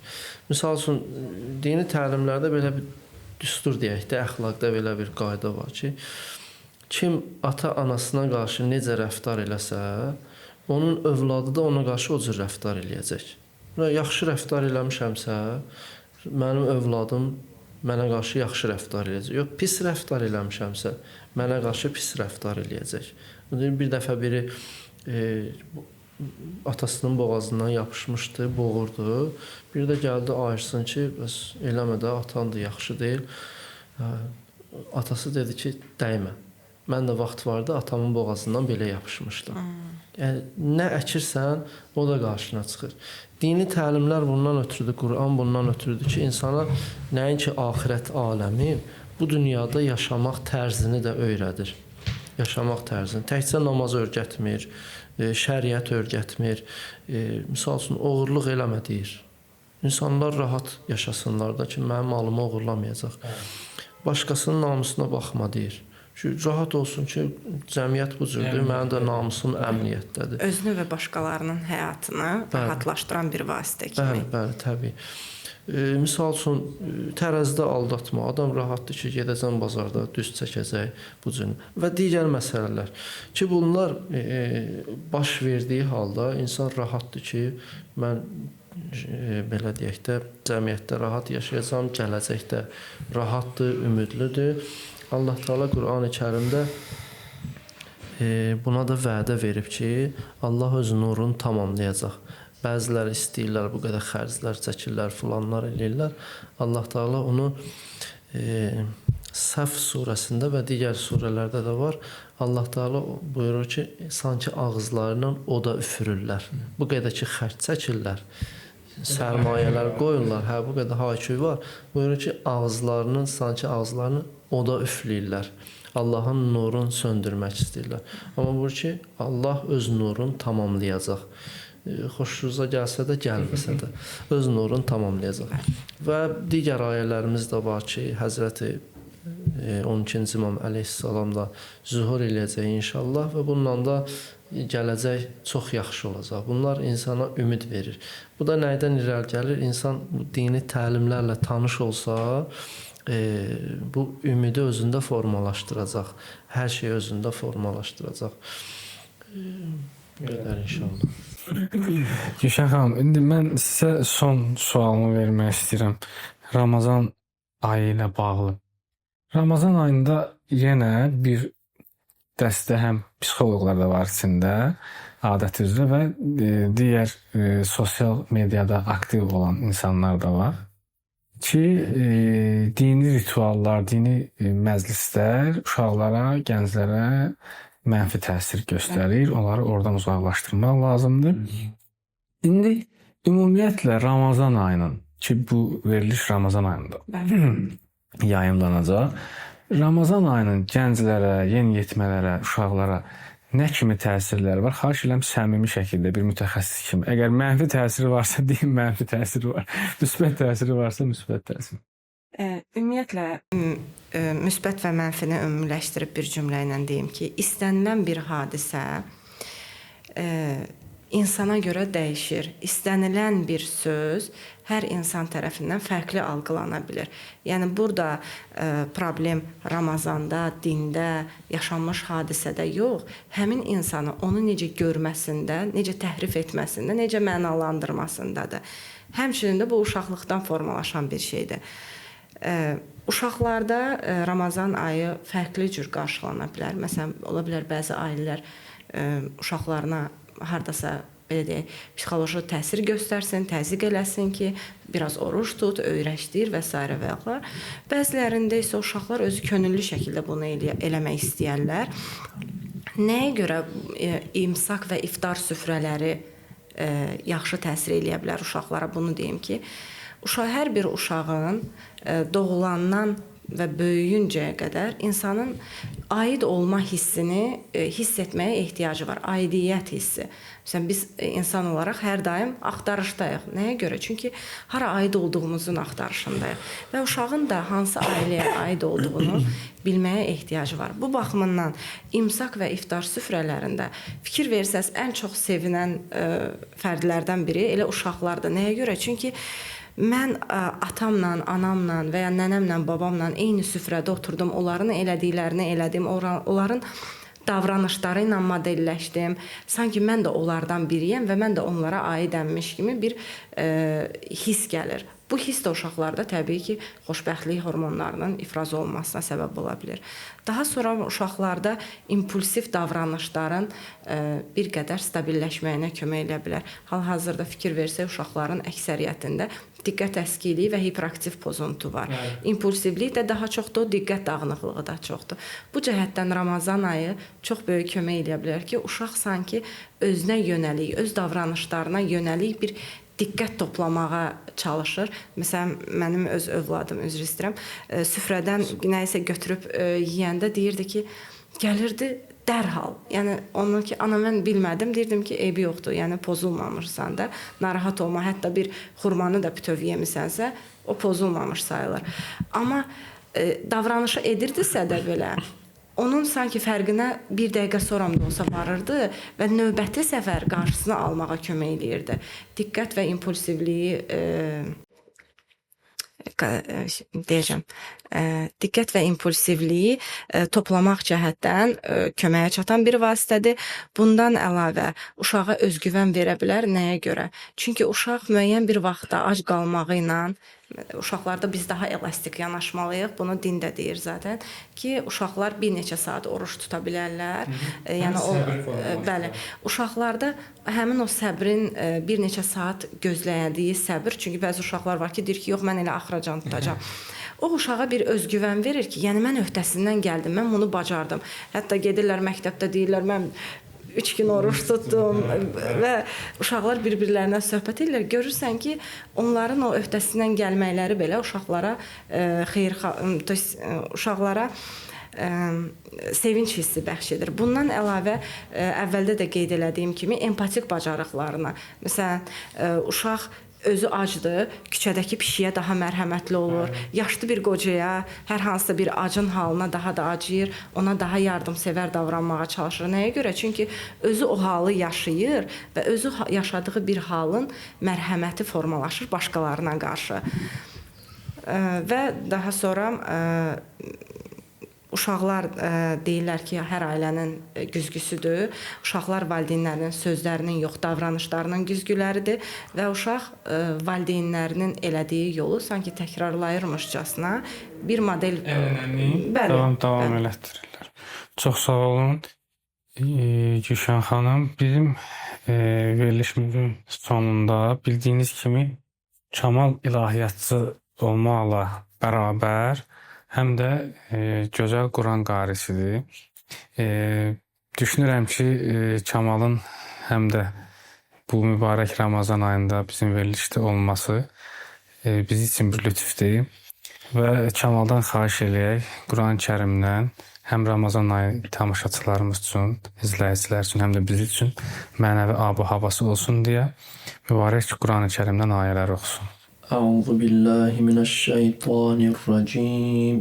Misal üçün, dini təlimlərdə belə bir düstur deyək də, əxlaqda belə bir qayda var ki, kim ata-anasına qarşı necə rəftar eləsə, onun övladı da ona qarşı o cür rəftar eləyəcək. Yaxşı rəftar eləmişəmsə, mənim övladım mənə qarşı yaxşı rəftar eləyəcək. Yox, pis rəftar eləmişəmsə, mənə qarşı pis rəftar eləyəcək. Bir dəfə biri atasının boğazından yapışmışdı, boğurdu. Bir də gəldi ayırsın ki, bəs eləmə də, atan da yaxşı deyil. Atası dedi ki, dəymə. Mən də vaxt vardı, atamın boğazından belə yapışmışdım. Yəni, nə əkirsən, o da qarşına çıxır. Dini təlimlər bundan ötürüdür, Quran bundan ötürüdür ki, insana nəinki axirət aləmi, bu dünyada yaşamaq tərzini də öyrədir. Yaşamaq tərzini. Təkcə namaz öyrətmir, şəriət öyrətmir, misal üçün, oğurluq eləmə deyir. İnsanlar rahat yaşasınlar da ki, mənim malımı oğurlamayacaq. Başqasının namusuna baxma deyir. Rahat olsun ki, cəmiyyət bu cürdür, mənim də namusum əmniyyətdədir. Özünü və başqalarının həyatını rahatlaşdıran bir vasitə kimi. Bəli, təbii. Misal üçün, tərəzidə aldatma. Adam rahatdır ki, gedəcəm bazarda, düz çəkəcək bu cür. Və digər məsələlər ki, bunlar baş verdiyi halda insan rahatdır ki, mən belə deyək də, cəmiyyətdə rahat yaşayacam, gələcəkdə rahatdır, ümidlidir. Allah Teala Qur'an-ı Kərimdə buna da vədə verib ki, Allah öz nurunu tamamlayacaq. Bəziləri istəyirlər, bu qədər xərclər çəkirlər, filanlar eləyirlər. Allah Teala onu Səf surəsində və digər surələrdə də var. Allah Teala buyurur ki, sanki ağızlarından oda üfürürlər. Bu qədər ki, xərc çəkirlər. Sərmayələr qoyurlar, bu qədər hay-küy var. Buyurur ki, sanki ağızlarını oda üfləyirlər. Allahın nurunu söndürmək istəyirlər. Amma buyurur ki, Allah öz nurunu tamamlayacaq. Xoşunuza gəlsə də, gəlməsə də öz nurunu tamamlayacaq. Və digər ayələrimiz də var ki, Həzrəti 12-ci İmam əleyhissalam da zühur eləyəcək inşallah və bununla da gələcək çox yaxşı olacaq. Bunlar insana ümid verir. Bu da nədən irəli gəlir? İnsan dini təlimlərlə tanış olsa, bu ümidi özündə formalaşdıracaq. Hər şey özündə formalaşdıracaq. Qədər inşallah. Gülşən xanım, indi mən sizə son sualımı vermək istəyirəm. Ramazan ayı ilə bağlı. Ramazan ayında yenə bir dəstə həm psixoloqlar da var içində, adəti üzrə və digər sosial mediada aktiv olan insanlar da var ki, dini rituallar, dini məclislər uşaqlara, gənclərə mənfi təsir göstərir. Onları oradan uzaqlaşdırmaq lazımdır. İndi ümumiyyətlə Ramazan ayının ki, bu veriliş Ramazan ayında yayımlanacaq. Ramazan ayının gənclərə, yeniyetmələrə, uşaqlara nə kimi təsirləri var? Xahiş edirəm səmimi şəkildə bir mütəxəssis kimi. Əgər mənfi təsiri varsa, deyim mənfi təsiri var. Müsbət təsiri varsa, müsbət təsiri. Ümumiyyətlə, müsbət və mənfini ümumiləşdirib bir cümlə ilə deyim ki, istənilən bir hadisə insana görə dəyişir. İstənilən bir söz hər insan tərəfindən fərqli algılana bilər. Yəni, burada problem Ramazanda, dində, yaşanmış hadisədə yox, həmin insanı onu necə görməsində, necə təhrif etməsində, necə mənalandırmasındadır. Həmçinin də bu uşaqlıqdan formalaşan bir şeydir. Uşaqlarda Ramazan ayı fərqli cür qarşılana bilər. Məsələn, ola bilər bəzi ailələr uşaqlarına hardasa belə deyək, psixoloji təsir göstərsin, təzyiq eləsin ki, biraz oruç tut, öyrəşdir və s. və yaxlar. Bəzilərində isə uşaqlar özü könüllü şəkildə bunu eləmək istəyərlər. Nəyə görə imsak və iftar süfrələri yaxşı təsir eləyə bilər uşaqlara? Bunu deyim ki, hər bir uşağın doğulandan və böyüyüncəyə qədər insanın aid olma hissini hiss etməyə ehtiyacı var. Aidiyyət hissi. Məsələn, biz insan olaraq hər daim axtarışdayıq. Nəyə görə? Çünki hara aid olduğumuzun axtarışındayıq. Və uşağın da hansı ailəyə aid olduğunu bilməyə ehtiyacı var. Bu baxımdan imsak və iftar süfrələrində fikir versəz ən çox sevinən fərdlərdən biri elə uşaqlardır. Nəyə görə? Çünki mən atamla, anamla və ya nənəmlə, babamla eyni süfrədə oturdum. Onların elədiklərini elədim. Onların davranışları ilə modelləşdim. Sanki mən də onlardan biriyəm və mən də onlara aidəmmiş kimi bir his gəlir. Bu hiss də uşaqlarda təbii ki, xoşbəxtlik hormonlarının ifraz olunmasına səbəb ola bilər. Daha sonra uşaqlarda impulsiv davranışların bir qədər stabilləşməyinə kömək edə bilər. Hal-hazırda fikir versək, uşaqların əksəriyyətində diqqət əskiliyi və hiperaktiv pozuntu var. İmpulsivlik də daha çoxdur, diqqət dağınıqlığı da çoxdur. Bu cəhətdən Ramazan ayı çox böyük kömək edə bilər ki, uşaq sanki özünə yönəlik, öz davranışlarına yönəlik bir diqqət toplamağa çalışır. Məsələn, mənim öz övladım, üzr istəyirəm, süfrədən nəyisə götürüb yeyəndə deyirdi ki, gəlirdi dərhal. Yəni onu ki, ana mən bilmədim, deyirdim ki, eybi yoxdur. Yəni pozulmamışsan da, narahat olma. Hətta bir xurmanı da bütöv yemisənsə, o pozulmamış sayılır. Amma davranışı edirdisə də belə, onun sanki fərqinə bir dəqiqə sonra da olsa varırdı və növbəti səfər qarşısını almağa kömək eləyirdi. Diqqət və impulsivliyi deyəcəm. Diqqət və impulsivliyi toplamaq cəhətdən köməyə çatan bir vasitədir. Bundan əlavə uşağa özgüvən verə bilər. Nəyə görə? Çünki uşaq müəyyən bir vaxtda ac qalmağı ilə uşaqlarda biz daha elastik yanaşmalıyıq. Bunu din də deyir zaten ki, uşaqlar bir neçə saat oruç tuta bilərlər. Yəni o bəli, uşaqlarda həmin o səbrin bir neçə saat gözləndiyi səbir, çünki bəzi uşaqlar var ki, deyir ki, yox mən elə axıracan tutacağam. O uşağa bir özgüvən verir ki, yəni mən öhdəsindən gəldim, mən bunu bacardım. Hətta gedirlər məktəbdə deyirlər, mən 3 gün oruç tutdum və uşaqlar bir-birlərinə söhbət edirlər. Görürsən ki, onların o öhdəsindən gəlməkləri belə uşaqlara uşaqlara sevinç hissi bəxş edir. Bundan əlavə əvvəldə də qeyd elədiyim kimi empatik bacarıqlarına. Məsələn, uşaq özü acdır, küçədəki pişiyə daha mərhəmətli olur, yaşlı bir qocaya, hər hansısa bir acın halına daha da acıyır, ona daha yardımsevər davranmağa çalışır. Nəyə görə? Çünki özü o halı yaşayır və özü yaşadığı bir halın mərhəməti formalaşır başqalarına qarşı. Və daha sonra uşaqlar deyirlər ki, hər ailənin güzgüsüdür. Uşaqlar valideynlərinin sözlərinin yox, davranışlarının güzgüləridir və uşaq valideynlərinin elədiyi yolu sanki təkrarlayırmışcasına bir model davam elətdirirlər. Çox sağ olun Gülşən xanım. Bizim verilişimizin sonunda bildiyiniz kimi Kamal ilahiyyatçı olmaqla bərabər həm də gözəl Quran qarisidir. Düşünürəm ki, Kamalın həm də bu mübarək Ramazan ayında bizim verilişdə olması biz üçün bir lütfdir. Və Kamaldan xahiş eləyək Quran-ı Kərimdən həm Ramazan ayı tamaşaçılarımız üçün, izləyicilər üçün, həm də biz üçün mənəvi ab-havası olsun deyə mübarək Quran-ı Kərimdən ayələr oxusun. أعوذ بالله من الشيطان الرجيم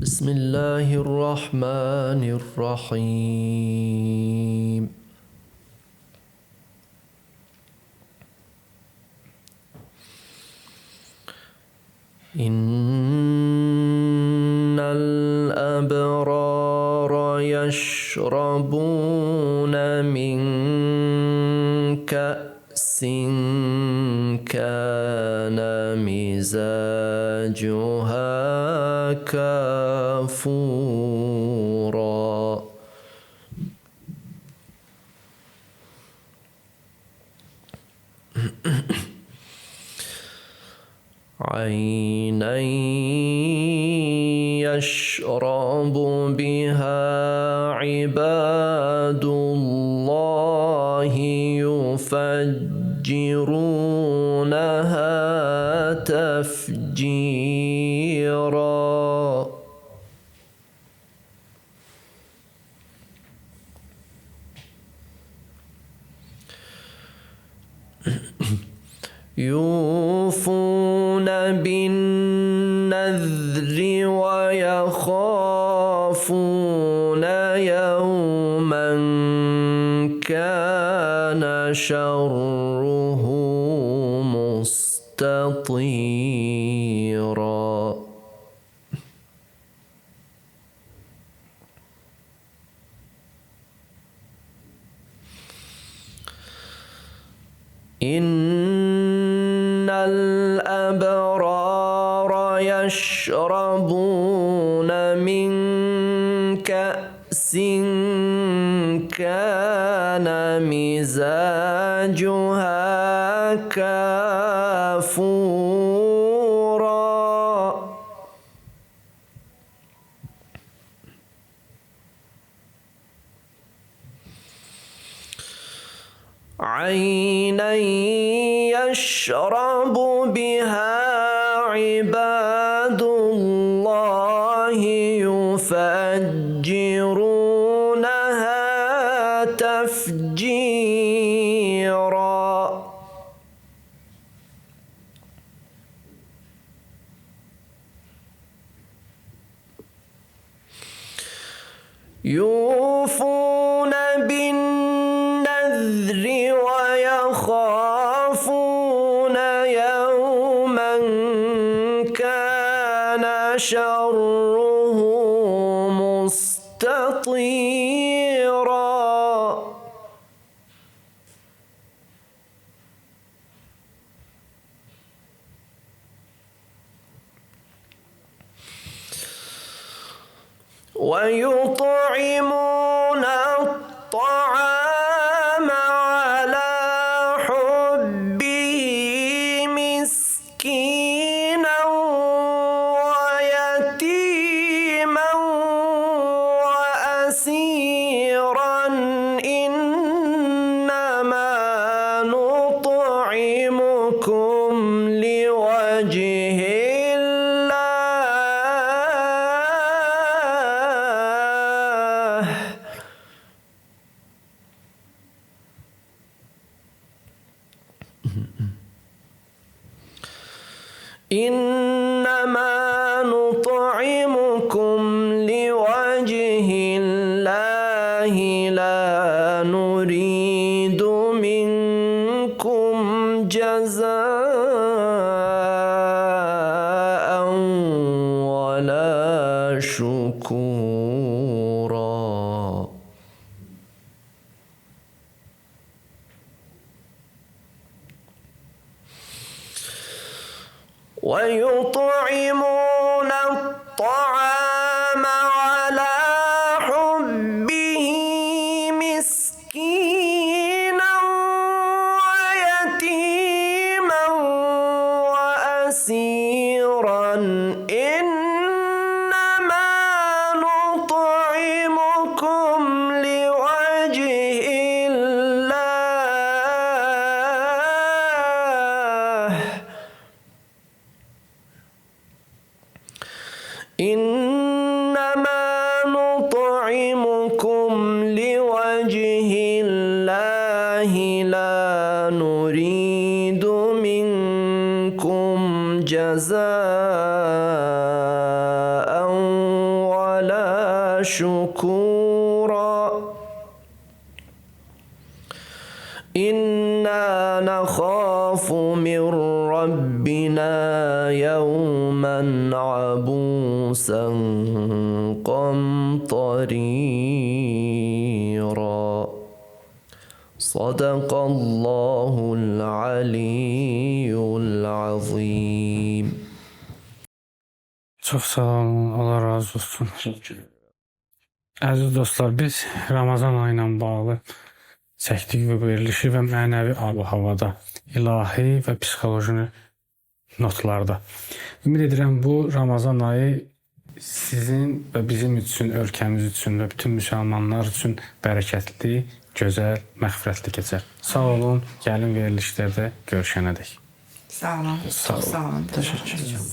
بسم الله الرحمن الرحيم إن الأبرار يشربون من كأس كان مزاجها كافورا عينا يشرب بها عباد الله يفجرونها تفجيرا يوفون بالنذر ويخافون يوما كان شره مستطيرا. إن الأبرار يشربون من كأس كان مزاجها كافورا. عينا يشرب بها عباد الله يفجرونها تفجيرا. يوفون بالنذر ويخافون يوما كان شره مستطيرا. ويطعمون الطعام على حبه مسكينا ويتيما وأسيرا. إنما نطعمكم لوجه إنما نطعمكم لوجه الله لا نريد منكم جزاء ولا شكورا. ويطعمون الطعام على حبه مسكينا ويتيما وأسيرا. إنما نطعمكم لوجه الله إنما نطعمكم لوجه الله لا نريد منكم جزاء ولا شكورا. إنا نخاف من ربنا يوما عبوسا قمطريرا. صدق الله العلي العظيم. Çox sağ olun, Allah razı olsun. Əziz dostlar, biz Ramazan ayı ilə bağlı çəkdik və verilişi və mənəvi ab-havada, ilahi və psixoloji notlarda. Ümid edirəm bu Ramazan ayı sizin və bizim üçün, ölkəmiz üçün və bütün müsəlmanlar üçün bərəkətli, gözəl, məğfirətli keçər. Sağ olun, gəlin verilişlərdə görüşənədək. Sağ olun. Çox sağ olun. Təşəkkür ederim.